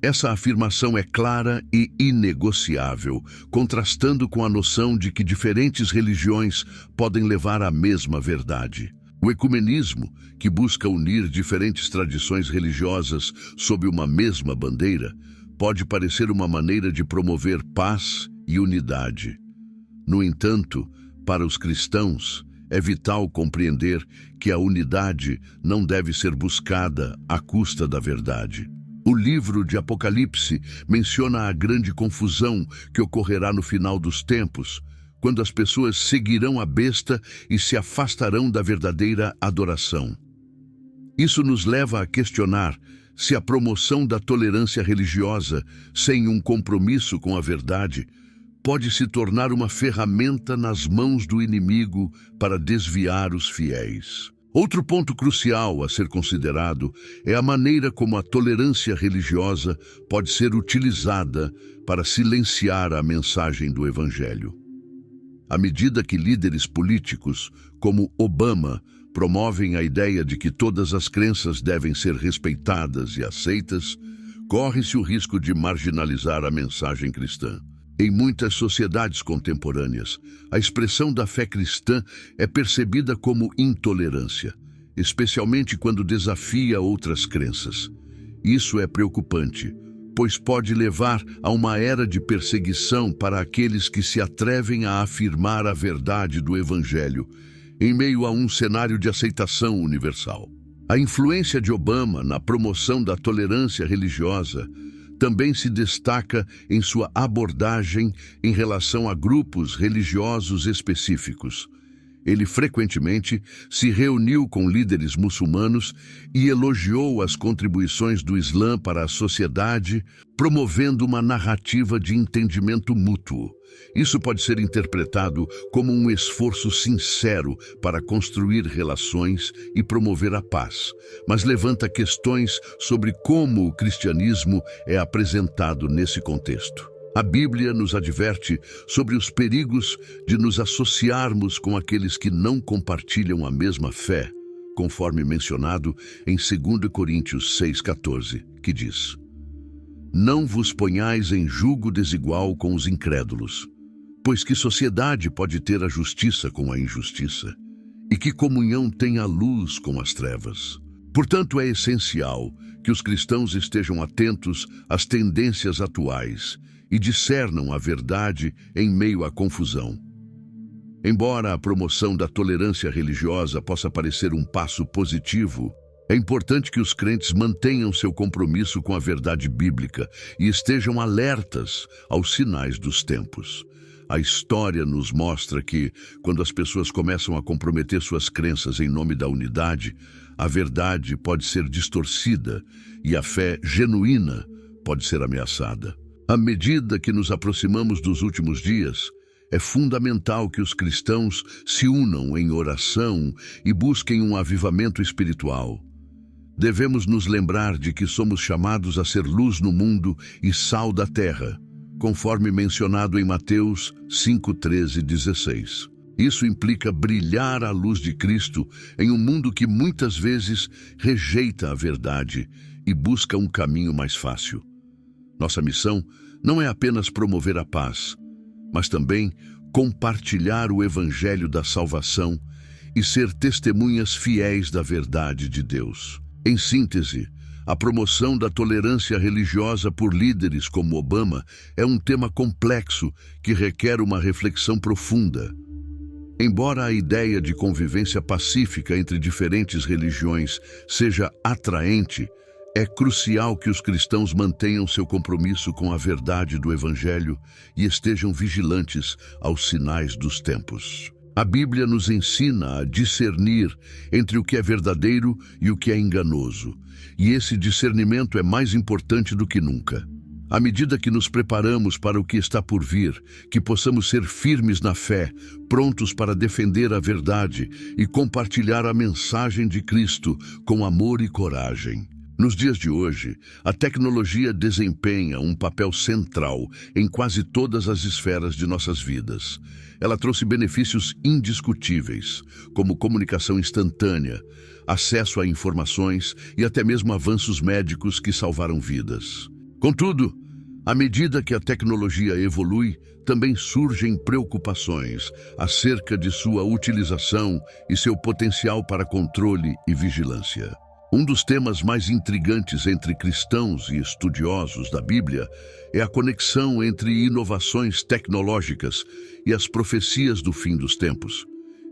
Essa afirmação é clara e inegociável, contrastando com a noção de que diferentes religiões podem levar à mesma verdade. O ecumenismo, que busca unir diferentes tradições religiosas sob uma mesma bandeira, pode parecer uma maneira de promover paz e unidade. No entanto, para os cristãos, é vital compreender que a unidade não deve ser buscada à custa da verdade. O livro de Apocalipse menciona a grande confusão que ocorrerá no final dos tempos, quando as pessoas seguirão a besta e se afastarão da verdadeira adoração. Isso nos leva a questionar se a promoção da tolerância religiosa, sem um compromisso com a verdade, pode se tornar uma ferramenta nas mãos do inimigo para desviar os fiéis. Outro ponto crucial a ser considerado é a maneira como a tolerância religiosa pode ser utilizada para silenciar a mensagem do Evangelho. À medida que líderes políticos, como Obama, promovem a ideia de que todas as crenças devem ser respeitadas e aceitas, corre-se o risco de marginalizar a mensagem cristã. Em muitas sociedades contemporâneas, a expressão da fé cristã é percebida como intolerância, especialmente quando desafia outras crenças. Isso é preocupante, pois pode levar a uma era de perseguição para aqueles que se atrevem a afirmar a verdade do Evangelho, em meio a um cenário de aceitação universal. A influência de Obama na promoção da tolerância religiosa também se destaca em sua abordagem em relação a grupos religiosos específicos. Ele frequentemente se reuniu com líderes muçulmanos e elogiou as contribuições do Islã para a sociedade, promovendo uma narrativa de entendimento mútuo. Isso pode ser interpretado como um esforço sincero para construir relações e promover a paz, mas levanta questões sobre como o cristianismo é apresentado nesse contexto. A Bíblia nos adverte sobre os perigos de nos associarmos com aqueles que não compartilham a mesma fé, conforme mencionado em 2 Coríntios 6,14, que diz: Não vos ponhais em julgo desigual com os incrédulos, pois que sociedade pode ter a justiça com a injustiça? E que comunhão tem a luz com as trevas? Portanto, é essencial que os cristãos estejam atentos às tendências atuais e discernam a verdade em meio à confusão. Embora a promoção da tolerância religiosa possa parecer um passo positivo, é importante que os crentes mantenham seu compromisso com a verdade bíblica e estejam alertas aos sinais dos tempos. A história nos mostra que, quando as pessoas começam a comprometer suas crenças em nome da unidade, a verdade pode ser distorcida e a fé genuína pode ser ameaçada. À medida que nos aproximamos dos últimos dias, é fundamental que os cristãos se unam em oração e busquem um avivamento espiritual. Devemos nos lembrar de que somos chamados a ser luz no mundo e sal da terra, conforme mencionado em Mateus 5:13-16. Isso implica brilhar a luz de Cristo em um mundo que muitas vezes rejeita a verdade e busca um caminho mais fácil. Nossa missão não é apenas promover a paz, mas também compartilhar o Evangelho da salvação e ser testemunhas fiéis da verdade de Deus. Em síntese, a promoção da tolerância religiosa por líderes como Obama é um tema complexo que requer uma reflexão profunda. Embora a ideia de convivência pacífica entre diferentes religiões seja atraente, é crucial que os cristãos mantenham seu compromisso com a verdade do Evangelho e estejam vigilantes aos sinais dos tempos. A Bíblia nos ensina a discernir entre o que é verdadeiro e o que é enganoso, e esse discernimento é mais importante do que nunca. À medida que nos preparamos para o que está por vir, que possamos ser firmes na fé, prontos para defender a verdade e compartilhar a mensagem de Cristo com amor e coragem. Nos dias de hoje, a tecnologia desempenha um papel central em quase todas as esferas de nossas vidas. Ela trouxe benefícios indiscutíveis, como comunicação instantânea, acesso a informações e até mesmo avanços médicos que salvaram vidas. Contudo, à medida que a tecnologia evolui, também surgem preocupações acerca de sua utilização e seu potencial para controle e vigilância. Um dos temas mais intrigantes entre cristãos e estudiosos da Bíblia é a conexão entre inovações tecnológicas e as profecias do fim dos tempos,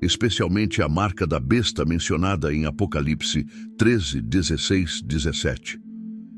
especialmente a marca da besta mencionada em Apocalipse 13:16-17.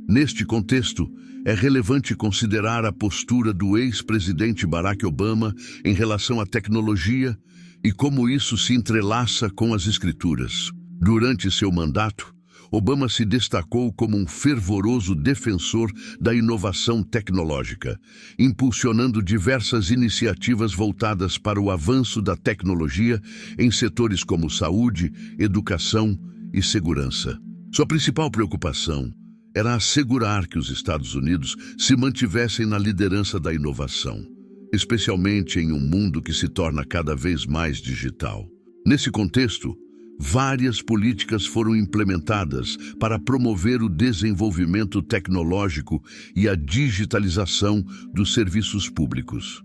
Neste contexto, é relevante considerar a postura do ex-presidente Barack Obama em relação à tecnologia e como isso se entrelaça com as Escrituras. Durante seu mandato, Obama se destacou como um fervoroso defensor da inovação tecnológica, impulsionando diversas iniciativas voltadas para o avanço da tecnologia em setores como saúde, educação e segurança. Sua principal preocupação era assegurar que os Estados Unidos se mantivessem na liderança da inovação, especialmente em um mundo que se torna cada vez mais digital. Nesse contexto, Várias políticas foram implementadas para promover o desenvolvimento tecnológico e a digitalização dos serviços públicos.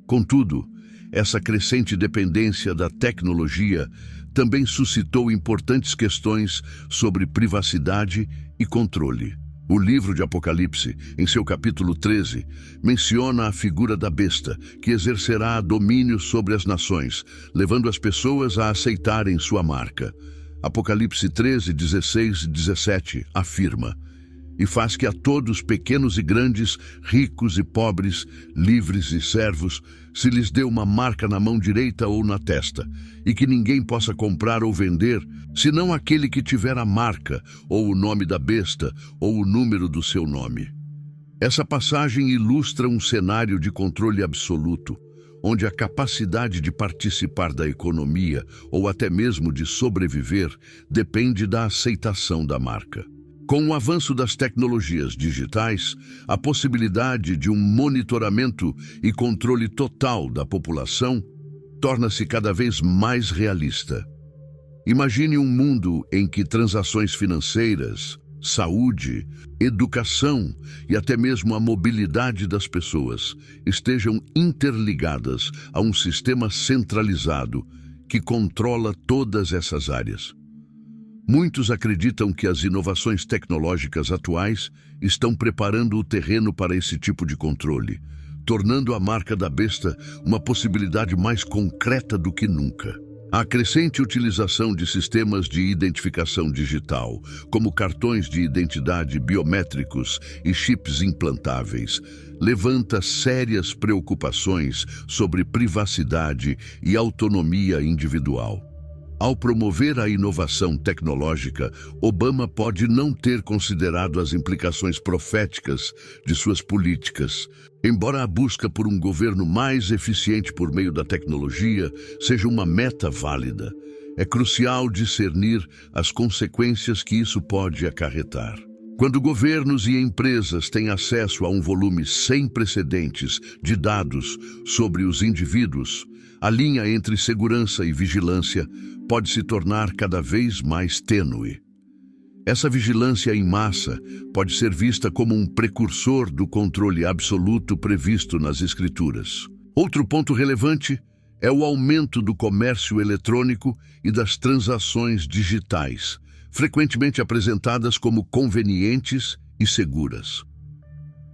Contudo, essa crescente dependência da tecnologia também suscitou importantes questões sobre privacidade e controle. O livro de Apocalipse, em seu capítulo 13, menciona a figura da besta, que exercerá domínio sobre as nações, levando as pessoas a aceitarem sua marca. Apocalipse 13, 16 e 17 afirma: "E faz que a todos, pequenos e grandes, ricos e pobres, livres e servos, se lhes dê uma marca na mão direita ou na testa, e que ninguém possa comprar ou vender, senão aquele que tiver a marca, ou o nome da besta, ou o número do seu nome." Essa passagem ilustra um cenário de controle absoluto, onde a capacidade de participar da economia, ou até mesmo de sobreviver, depende da aceitação da marca. Com o avanço das tecnologias digitais, a possibilidade de um monitoramento e controle total da população torna-se cada vez mais realista. Imagine um mundo em que transações financeiras, saúde, educação e até mesmo a mobilidade das pessoas estejam interligadas a um sistema centralizado que controla todas essas áreas. Muitos acreditam que as inovações tecnológicas atuais estão preparando o terreno para esse tipo de controle, tornando a marca da besta uma possibilidade mais concreta do que nunca. A crescente utilização de sistemas de identificação digital, como cartões de identidade biométricos e chips implantáveis, levanta sérias preocupações sobre privacidade e autonomia individual. Ao promover a inovação tecnológica, Obama pode não ter considerado as implicações proféticas de suas políticas. Embora a busca por um governo mais eficiente por meio da tecnologia seja uma meta válida, é crucial discernir as consequências que isso pode acarretar. Quando governos e empresas têm acesso a um volume sem precedentes de dados sobre os indivíduos, a linha entre segurança e vigilância pode se tornar cada vez mais tênue. Essa vigilância em massa pode ser vista como um precursor do controle absoluto previsto nas Escrituras. Outro ponto relevante é o aumento do comércio eletrônico e das transações digitais, frequentemente apresentadas como convenientes e seguras.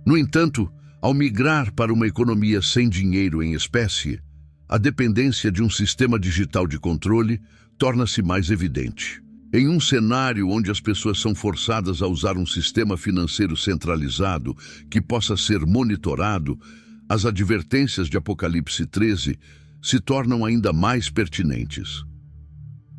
No entanto, ao migrar para uma economia sem dinheiro em espécie, a dependência de um sistema digital de controle torna-se mais evidente. Em um cenário onde as pessoas são forçadas a usar um sistema financeiro centralizado que possa ser monitorado, as advertências de Apocalipse 13 se tornam ainda mais pertinentes.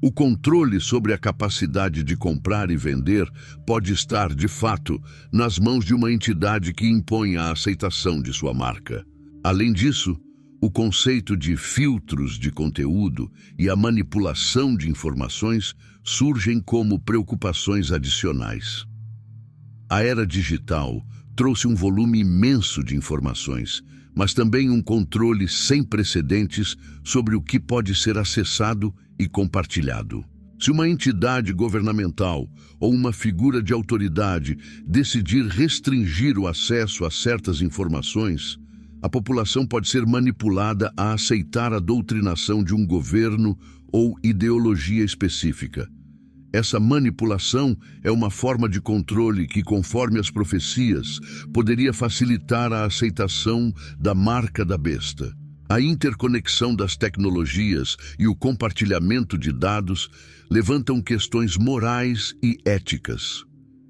O controle sobre a capacidade de comprar e vender pode estar, de fato, nas mãos de uma entidade que impõe a aceitação de sua marca. Além disso, o conceito de filtros de conteúdo e a manipulação de informações surgem como preocupações adicionais. A era digital trouxe um volume imenso de informações, mas também um controle sem precedentes sobre o que pode ser acessado e compartilhado. Se uma entidade governamental ou uma figura de autoridade decidir restringir o acesso a certas informações, a população pode ser manipulada a aceitar a doutrinação de um governo ou ideologia específica. Essa manipulação é uma forma de controle que, conforme as profecias, poderia facilitar a aceitação da marca da besta. A interconexão das tecnologias e o compartilhamento de dados levantam questões morais e éticas.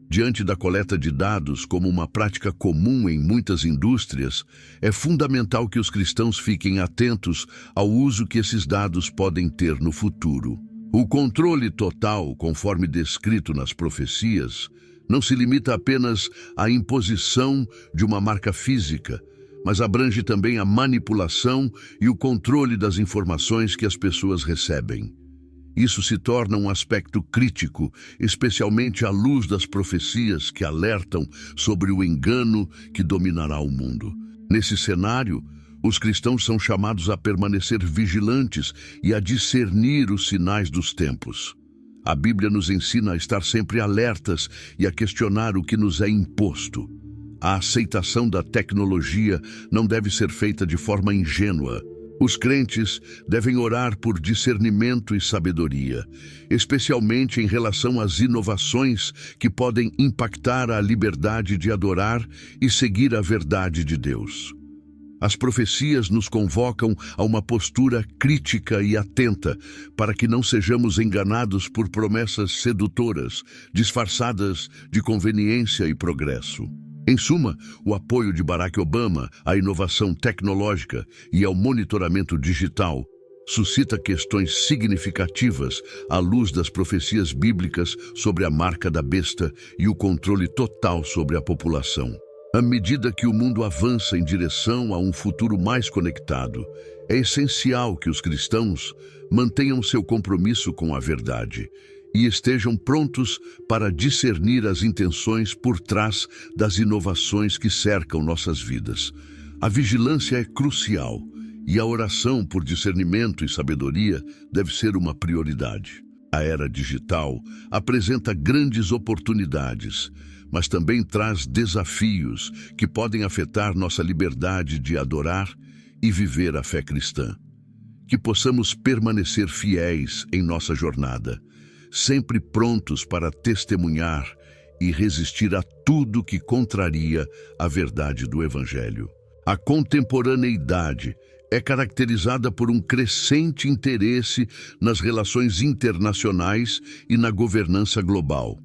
Diante da coleta de dados como uma prática comum em muitas indústrias, é fundamental que os cristãos fiquem atentos ao uso que esses dados podem ter no futuro. O controle total, conforme descrito nas profecias, não se limita apenas à imposição de uma marca física, mas abrange também a manipulação e o controle das informações que as pessoas recebem. Isso se torna um aspecto crítico, especialmente à luz das profecias que alertam sobre o engano que dominará o mundo. Nesse cenário, os cristãos são chamados a permanecer vigilantes e a discernir os sinais dos tempos. A Bíblia nos ensina a estar sempre alertas e a questionar o que nos é imposto. A aceitação da tecnologia não deve ser feita de forma ingênua. Os crentes devem orar por discernimento e sabedoria, especialmente em relação às inovações que podem impactar a liberdade de adorar e seguir a verdade de Deus. As profecias nos convocam a uma postura crítica e atenta para que não sejamos enganados por promessas sedutoras, disfarçadas de conveniência e progresso. Em suma, o apoio de Barack Obama à inovação tecnológica e ao monitoramento digital suscita questões significativas à luz das profecias bíblicas sobre a marca da besta e o controle total sobre a população. À medida que o mundo avança em direção a um futuro mais conectado, é essencial que os cristãos mantenham seu compromisso com a verdade e estejam prontos para discernir as intenções por trás das inovações que cercam nossas vidas. A vigilância é crucial e a oração por discernimento e sabedoria deve ser uma prioridade. A era digital apresenta grandes oportunidades, mas também traz desafios que podem afetar nossa liberdade de adorar e viver a fé cristã. Que possamos permanecer fiéis em nossa jornada, sempre prontos para testemunhar e resistir a tudo que contraria a verdade do Evangelho. A contemporaneidade é caracterizada por um crescente interesse nas relações internacionais e na governança global.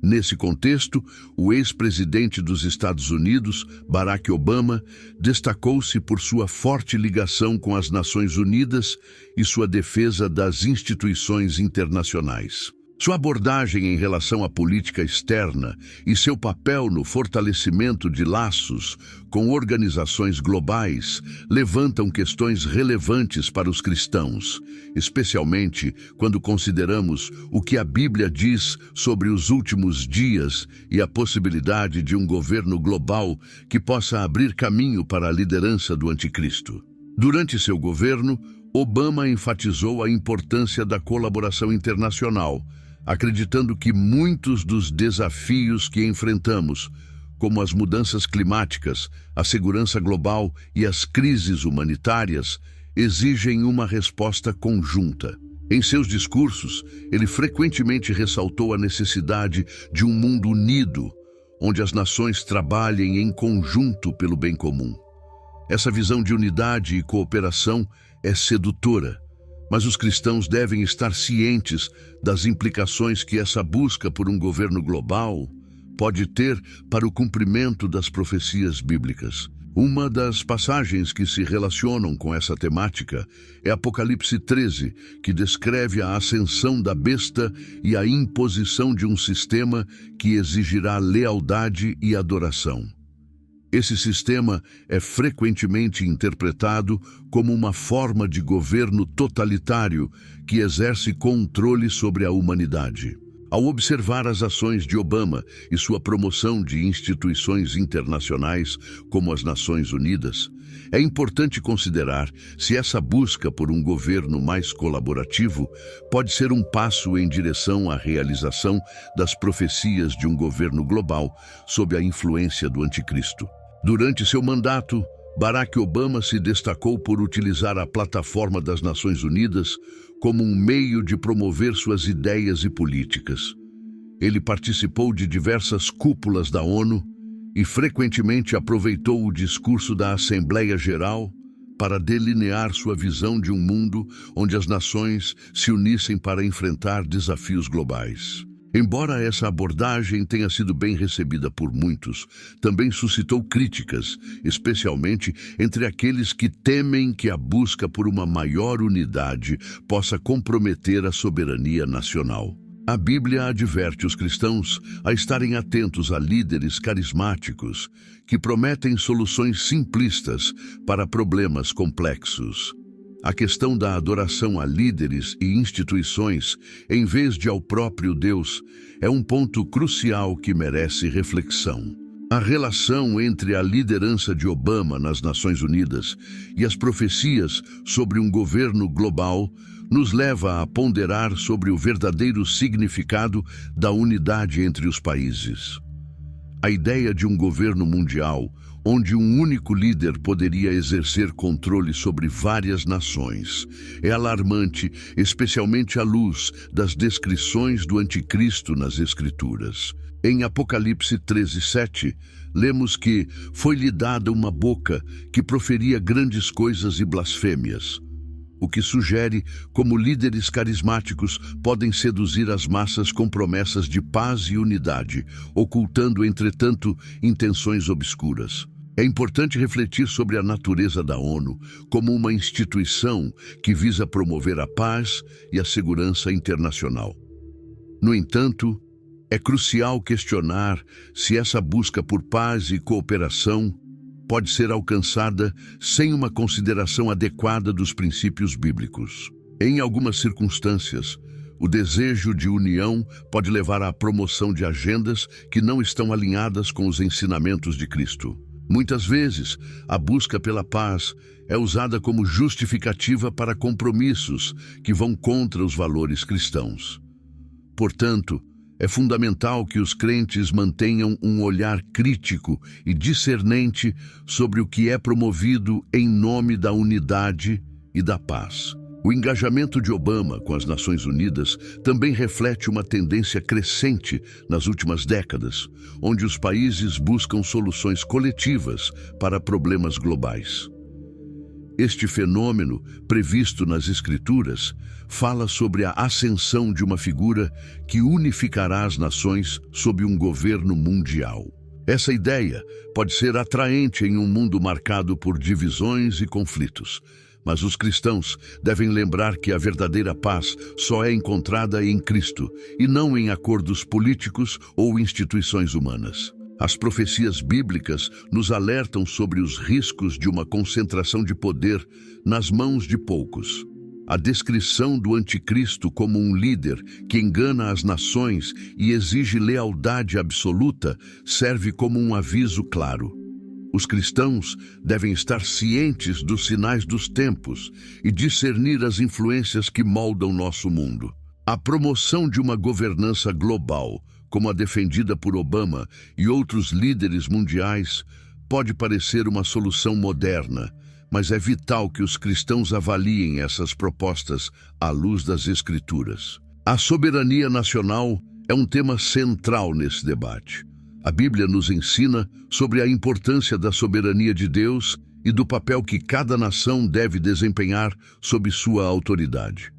Nesse contexto, o ex-presidente dos Estados Unidos, Barack Obama, destacou-se por sua forte ligação com as Nações Unidas e sua defesa das instituições internacionais. Sua abordagem em relação à política externa e seu papel no fortalecimento de laços com organizações globais levantam questões relevantes para os cristãos, especialmente quando consideramos o que a Bíblia diz sobre os últimos dias e a possibilidade de um governo global que possa abrir caminho para a liderança do Anticristo. Durante seu governo, Obama enfatizou a importância da colaboração internacional, acreditando que muitos dos desafios que enfrentamos, como as mudanças climáticas, a segurança global e as crises humanitárias, exigem uma resposta conjunta. Em seus discursos, ele frequentemente ressaltou a necessidade de um mundo unido, onde as nações trabalhem em conjunto pelo bem comum. Essa visão de unidade e cooperação é sedutora, mas os cristãos devem estar cientes das implicações que essa busca por um governo global pode ter para o cumprimento das profecias bíblicas. Uma das passagens que se relacionam com essa temática é Apocalipse 13, que descreve a ascensão da besta e a imposição de um sistema que exigirá lealdade e adoração. Esse sistema é frequentemente interpretado como uma forma de governo totalitário que exerce controle sobre a humanidade. Ao observar as ações de Obama e sua promoção de instituições internacionais como as Nações Unidas, é importante considerar se essa busca por um governo mais colaborativo pode ser um passo em direção à realização das profecias de um governo global sob a influência do Anticristo. Durante seu mandato, Barack Obama se destacou por utilizar a plataforma das Nações Unidas como um meio de promover suas ideias e políticas. Ele participou de diversas cúpulas da ONU e frequentemente aproveitou o discurso da Assembleia Geral para delinear sua visão de um mundo onde as nações se unissem para enfrentar desafios globais. Embora essa abordagem tenha sido bem recebida por muitos, também suscitou críticas, especialmente entre aqueles que temem que a busca por uma maior unidade possa comprometer a soberania nacional. A Bíblia adverte os cristãos a estarem atentos a líderes carismáticos que prometem soluções simplistas para problemas complexos. A questão da adoração a líderes e instituições, em vez de ao próprio Deus, é um ponto crucial que merece reflexão. A relação entre a liderança de Obama nas Nações Unidas e as profecias sobre um governo global nos leva a ponderar sobre o verdadeiro significado da unidade entre os países. A ideia de um governo mundial, onde um único líder poderia exercer controle sobre várias nações, é alarmante, especialmente à luz das descrições do anticristo nas Escrituras. Em Apocalipse 13:7, lemos que foi-lhe dada uma boca que proferia grandes coisas e blasfêmias, o que sugere como líderes carismáticos podem seduzir as massas com promessas de paz e unidade, ocultando, entretanto, intenções obscuras. É importante refletir sobre a natureza da ONU como uma instituição que visa promover a paz e a segurança internacional. No entanto, é crucial questionar se essa busca por paz e cooperação pode ser alcançada sem uma consideração adequada dos princípios bíblicos. Em algumas circunstâncias, o desejo de união pode levar à promoção de agendas que não estão alinhadas com os ensinamentos de Cristo. Muitas vezes, a busca pela paz é usada como justificativa para compromissos que vão contra os valores cristãos. Portanto, é fundamental que os crentes mantenham um olhar crítico e discernente sobre o que é promovido em nome da unidade e da paz. O engajamento de Obama com as Nações Unidas também reflete uma tendência crescente nas últimas décadas, onde os países buscam soluções coletivas para problemas globais. Este fenômeno, previsto nas Escrituras, fala sobre a ascensão de uma figura que unificará as nações sob um governo mundial. Essa ideia pode ser atraente em um mundo marcado por divisões e conflitos, mas os cristãos devem lembrar que a verdadeira paz só é encontrada em Cristo e não em acordos políticos ou instituições humanas. As profecias bíblicas nos alertam sobre os riscos de uma concentração de poder nas mãos de poucos. A descrição do anticristo como um líder que engana as nações e exige lealdade absoluta serve como um aviso claro. Os cristãos devem estar cientes dos sinais dos tempos e discernir as influências que moldam nosso mundo. A promoção de uma governança global, como a defendida por Obama e outros líderes mundiais, pode parecer uma solução moderna, mas é vital que os cristãos avaliem essas propostas à luz das Escrituras. A soberania nacional é um tema central nesse debate. A Bíblia nos ensina sobre a importância da soberania de Deus e do papel que cada nação deve desempenhar sob sua autoridade.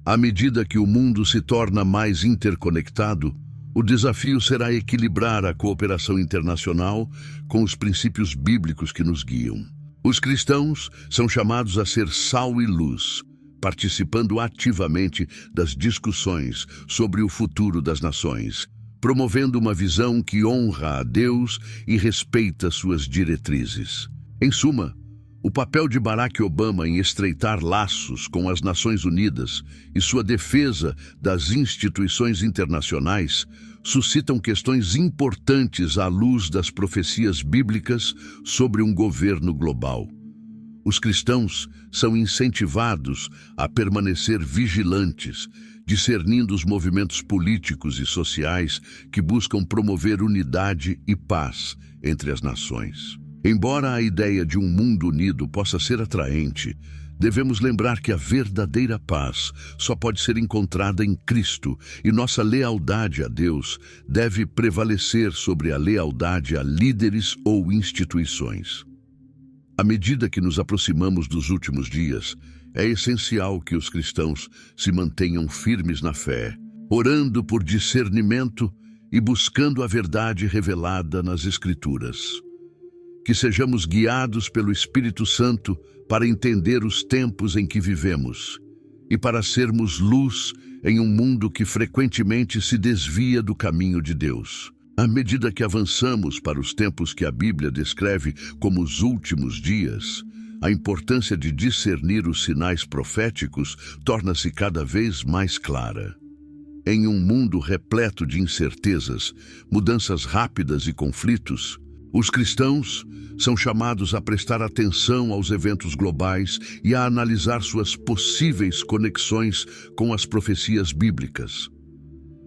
À medida que o mundo se torna mais interconectado, o desafio será equilibrar a cooperação internacional com os princípios bíblicos que nos guiam. Os cristãos são chamados a ser sal e luz, participando ativamente das discussões sobre o futuro das nações, promovendo uma visão que honra a Deus e respeita suas diretrizes. Em suma, o papel de Barack Obama em estreitar laços com as Nações Unidas e sua defesa das instituições internacionais suscitam questões importantes à luz das profecias bíblicas sobre um governo global. Os cristãos são incentivados a permanecer vigilantes, discernindo os movimentos políticos e sociais que buscam promover unidade e paz entre as nações. Embora a ideia de um mundo unido possa ser atraente, devemos lembrar que a verdadeira paz só pode ser encontrada em Cristo e nossa lealdade a Deus deve prevalecer sobre a lealdade a líderes ou instituições. À medida que nos aproximamos dos últimos dias, é essencial que os cristãos se mantenham firmes na fé, orando por discernimento e buscando a verdade revelada nas Escrituras. Que sejamos guiados pelo Espírito Santo para entender os tempos em que vivemos e para sermos luz em um mundo que frequentemente se desvia do caminho de Deus. À medida que avançamos para os tempos que a Bíblia descreve como os últimos dias, a importância de discernir os sinais proféticos torna-se cada vez mais clara. Em um mundo repleto de incertezas, mudanças rápidas e conflitos, Os cristãos são chamados a prestar atenção aos eventos globais e a analisar suas possíveis conexões com as profecias bíblicas.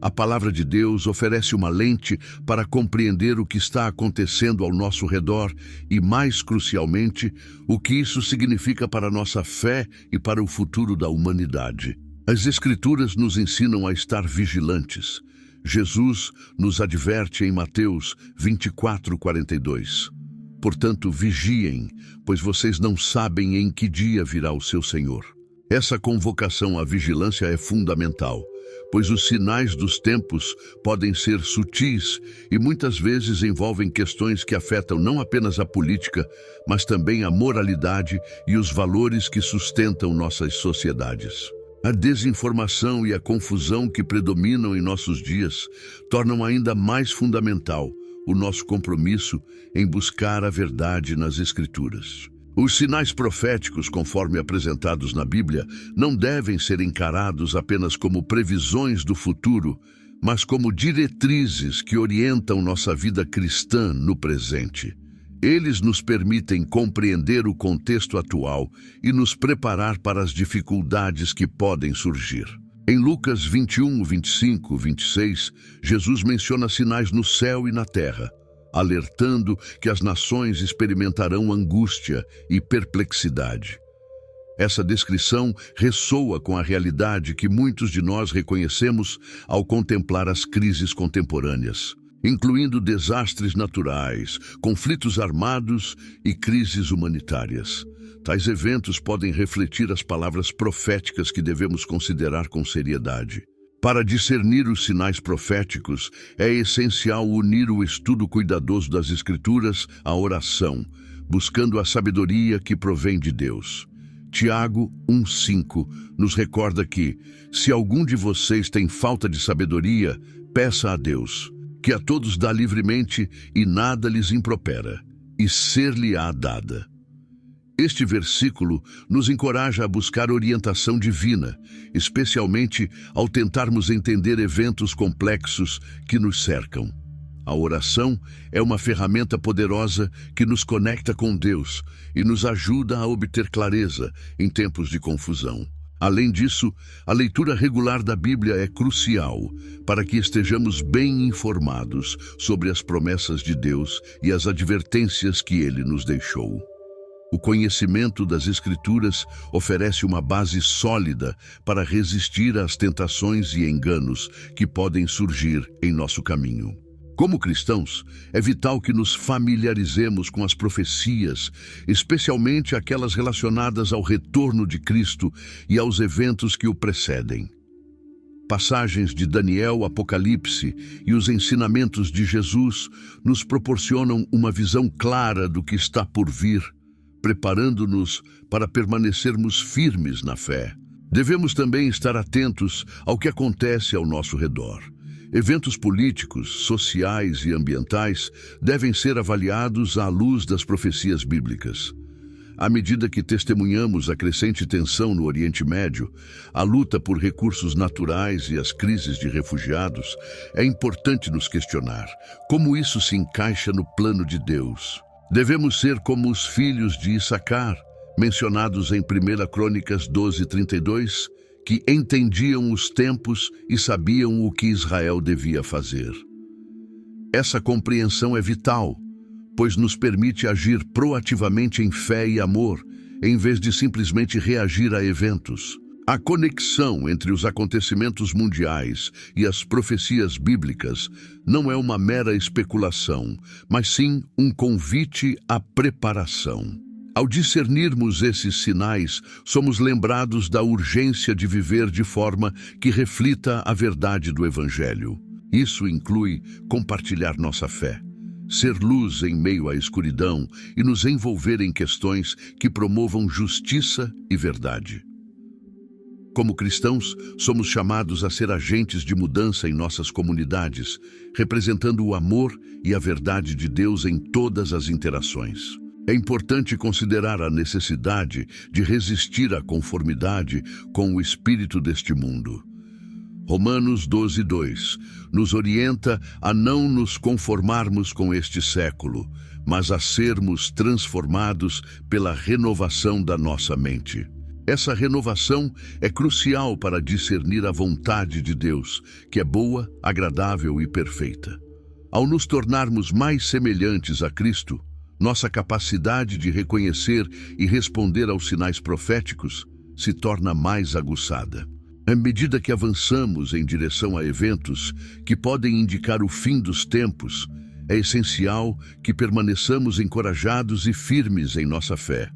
A palavra de Deus oferece uma lente para compreender o que está acontecendo ao nosso redor e, mais crucialmente, o que isso significa para a nossa fé e para o futuro da humanidade. As Escrituras nos ensinam a estar vigilantes. Jesus nos adverte em Mateus 24:42. Portanto, vigiem, pois vocês não sabem em que dia virá o seu Senhor. Essa convocação à vigilância é fundamental, pois os sinais dos tempos podem ser sutis e muitas vezes envolvem questões que afetam não apenas a política, mas também a moralidade e os valores que sustentam nossas sociedades. A desinformação e a confusão que predominam em nossos dias tornam ainda mais fundamental o nosso compromisso em buscar a verdade nas Escrituras. Os sinais proféticos, conforme apresentados na Bíblia, não devem ser encarados apenas como previsões do futuro, mas como diretrizes que orientam nossa vida cristã no presente. Eles nos permitem compreender o contexto atual e nos preparar para as dificuldades que podem surgir. Em Lucas 21, 25, 26, Jesus menciona sinais no céu e na terra, alertando que as nações experimentarão angústia e perplexidade. Essa descrição ressoa com a realidade que muitos de nós reconhecemos ao contemplar as crises contemporâneas, incluindo desastres naturais, conflitos armados e crises humanitárias. Tais eventos podem refletir as palavras proféticas que devemos considerar com seriedade. Para discernir os sinais proféticos, é essencial unir o estudo cuidadoso das Escrituras à oração, buscando a sabedoria que provém de Deus. Tiago 1:5 nos recorda que, se algum de vocês tem falta de sabedoria, peça a Deus, que a todos dá livremente e nada lhes impropera, e ser-lhe-á dada. Este versículo nos encoraja a buscar orientação divina, especialmente ao tentarmos entender eventos complexos que nos cercam. A oração é uma ferramenta poderosa que nos conecta com Deus e nos ajuda a obter clareza em tempos de confusão. Além disso, a leitura regular da Bíblia é crucial para que estejamos bem informados sobre as promessas de Deus e as advertências que Ele nos deixou. O conhecimento das Escrituras oferece uma base sólida para resistir às tentações e enganos que podem surgir em nosso caminho. Como cristãos, é vital que nos familiarizemos com as profecias, especialmente aquelas relacionadas ao retorno de Cristo e aos eventos que o precedem. Passagens de Daniel, Apocalipse e os ensinamentos de Jesus nos proporcionam uma visão clara do que está por vir, preparando-nos para permanecermos firmes na fé. Devemos também estar atentos ao que acontece ao nosso redor. Eventos políticos, sociais e ambientais devem ser avaliados à luz das profecias bíblicas. À medida que testemunhamos a crescente tensão no Oriente Médio, a luta por recursos naturais e as crises de refugiados, é importante nos questionar como isso se encaixa no plano de Deus. Devemos ser como os filhos de Issacar, mencionados em 1 Crônicas 12:32, que entendiam os tempos e sabiam o que Israel devia fazer. Essa compreensão é vital, pois nos permite agir proativamente em fé e amor, em vez de simplesmente reagir a eventos. A conexão entre os acontecimentos mundiais e as profecias bíblicas não é uma mera especulação, mas sim um convite à preparação. Ao discernirmos esses sinais, somos lembrados da urgência de viver de forma que reflita a verdade do Evangelho. Isso inclui compartilhar nossa fé, ser luz em meio à escuridão e nos envolver em questões que promovam justiça e verdade. Como cristãos, somos chamados a ser agentes de mudança em nossas comunidades, representando o amor e a verdade de Deus em todas as interações. É importante considerar a necessidade de resistir à conformidade com o espírito deste mundo. Romanos 12:2 nos orienta a não nos conformarmos com este século, mas a sermos transformados pela renovação da nossa mente. Essa renovação é crucial para discernir a vontade de Deus, que é boa, agradável e perfeita. Ao nos tornarmos mais semelhantes a Cristo, nossa capacidade de reconhecer e responder aos sinais proféticos se torna mais aguçada. À medida que avançamos em direção a eventos que podem indicar o fim dos tempos, é essencial que permaneçamos encorajados e firmes em nossa fé.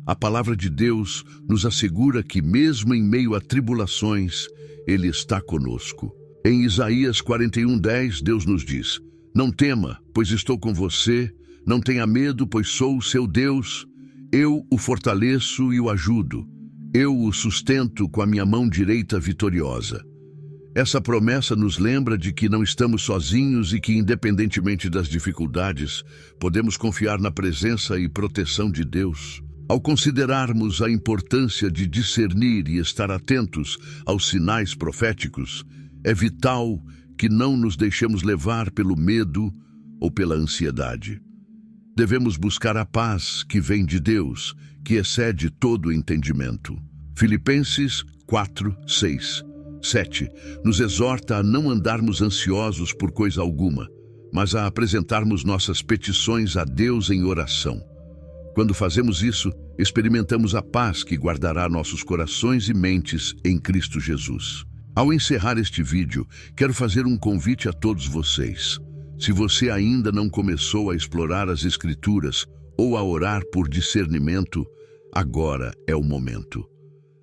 A palavra de Deus nos assegura que, mesmo em meio a tribulações, Ele está conosco. Em Isaías 41:10, Deus nos diz: "Não tema, pois estou com você. Não tenha medo, pois sou o seu Deus. Eu o fortaleço e o ajudo. Eu o sustento com a minha mão direita vitoriosa." Essa promessa nos lembra de que não estamos sozinhos e que, independentemente das dificuldades, podemos confiar na presença e proteção de Deus. Ao considerarmos a importância de discernir e estar atentos aos sinais proféticos, é vital que não nos deixemos levar pelo medo ou pela ansiedade. Devemos buscar a paz que vem de Deus, que excede todo o entendimento. Filipenses 4:6-7 nos exorta a não andarmos ansiosos por coisa alguma, mas a apresentarmos nossas petições a Deus em oração. Quando fazemos isso, experimentamos a paz que guardará nossos corações e mentes em Cristo Jesus. Ao encerrar este vídeo, quero fazer um convite a todos vocês. Se você ainda não começou a explorar as Escrituras ou a orar por discernimento, agora é o momento.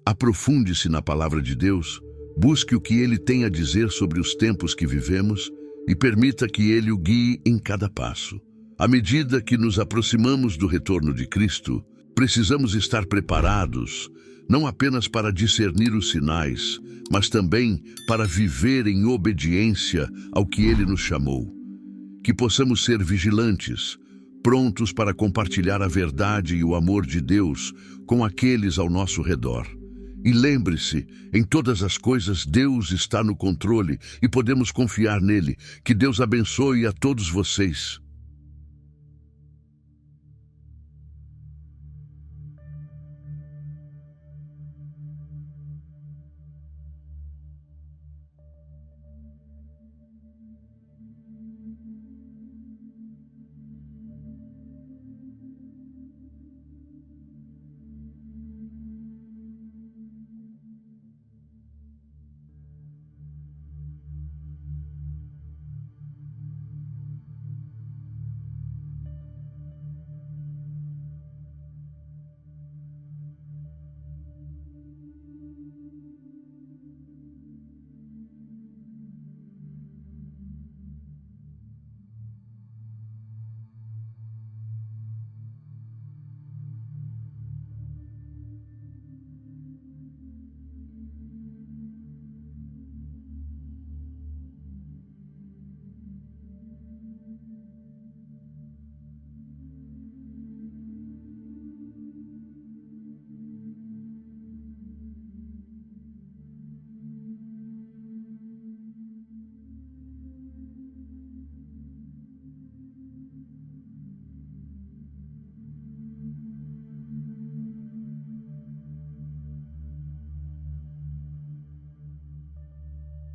Aprofunde-se na palavra de Deus, busque o que Ele tem a dizer sobre os tempos que vivemos e permita que Ele o guie em cada passo. À medida que nos aproximamos do retorno de Cristo, precisamos estar preparados, não apenas para discernir os sinais, mas também para viver em obediência ao que Ele nos chamou. Que possamos ser vigilantes, prontos para compartilhar a verdade e o amor de Deus com aqueles ao nosso redor. E lembre-se, em todas as coisas Deus está no controle e podemos confiar nele. Que Deus abençoe a todos vocês.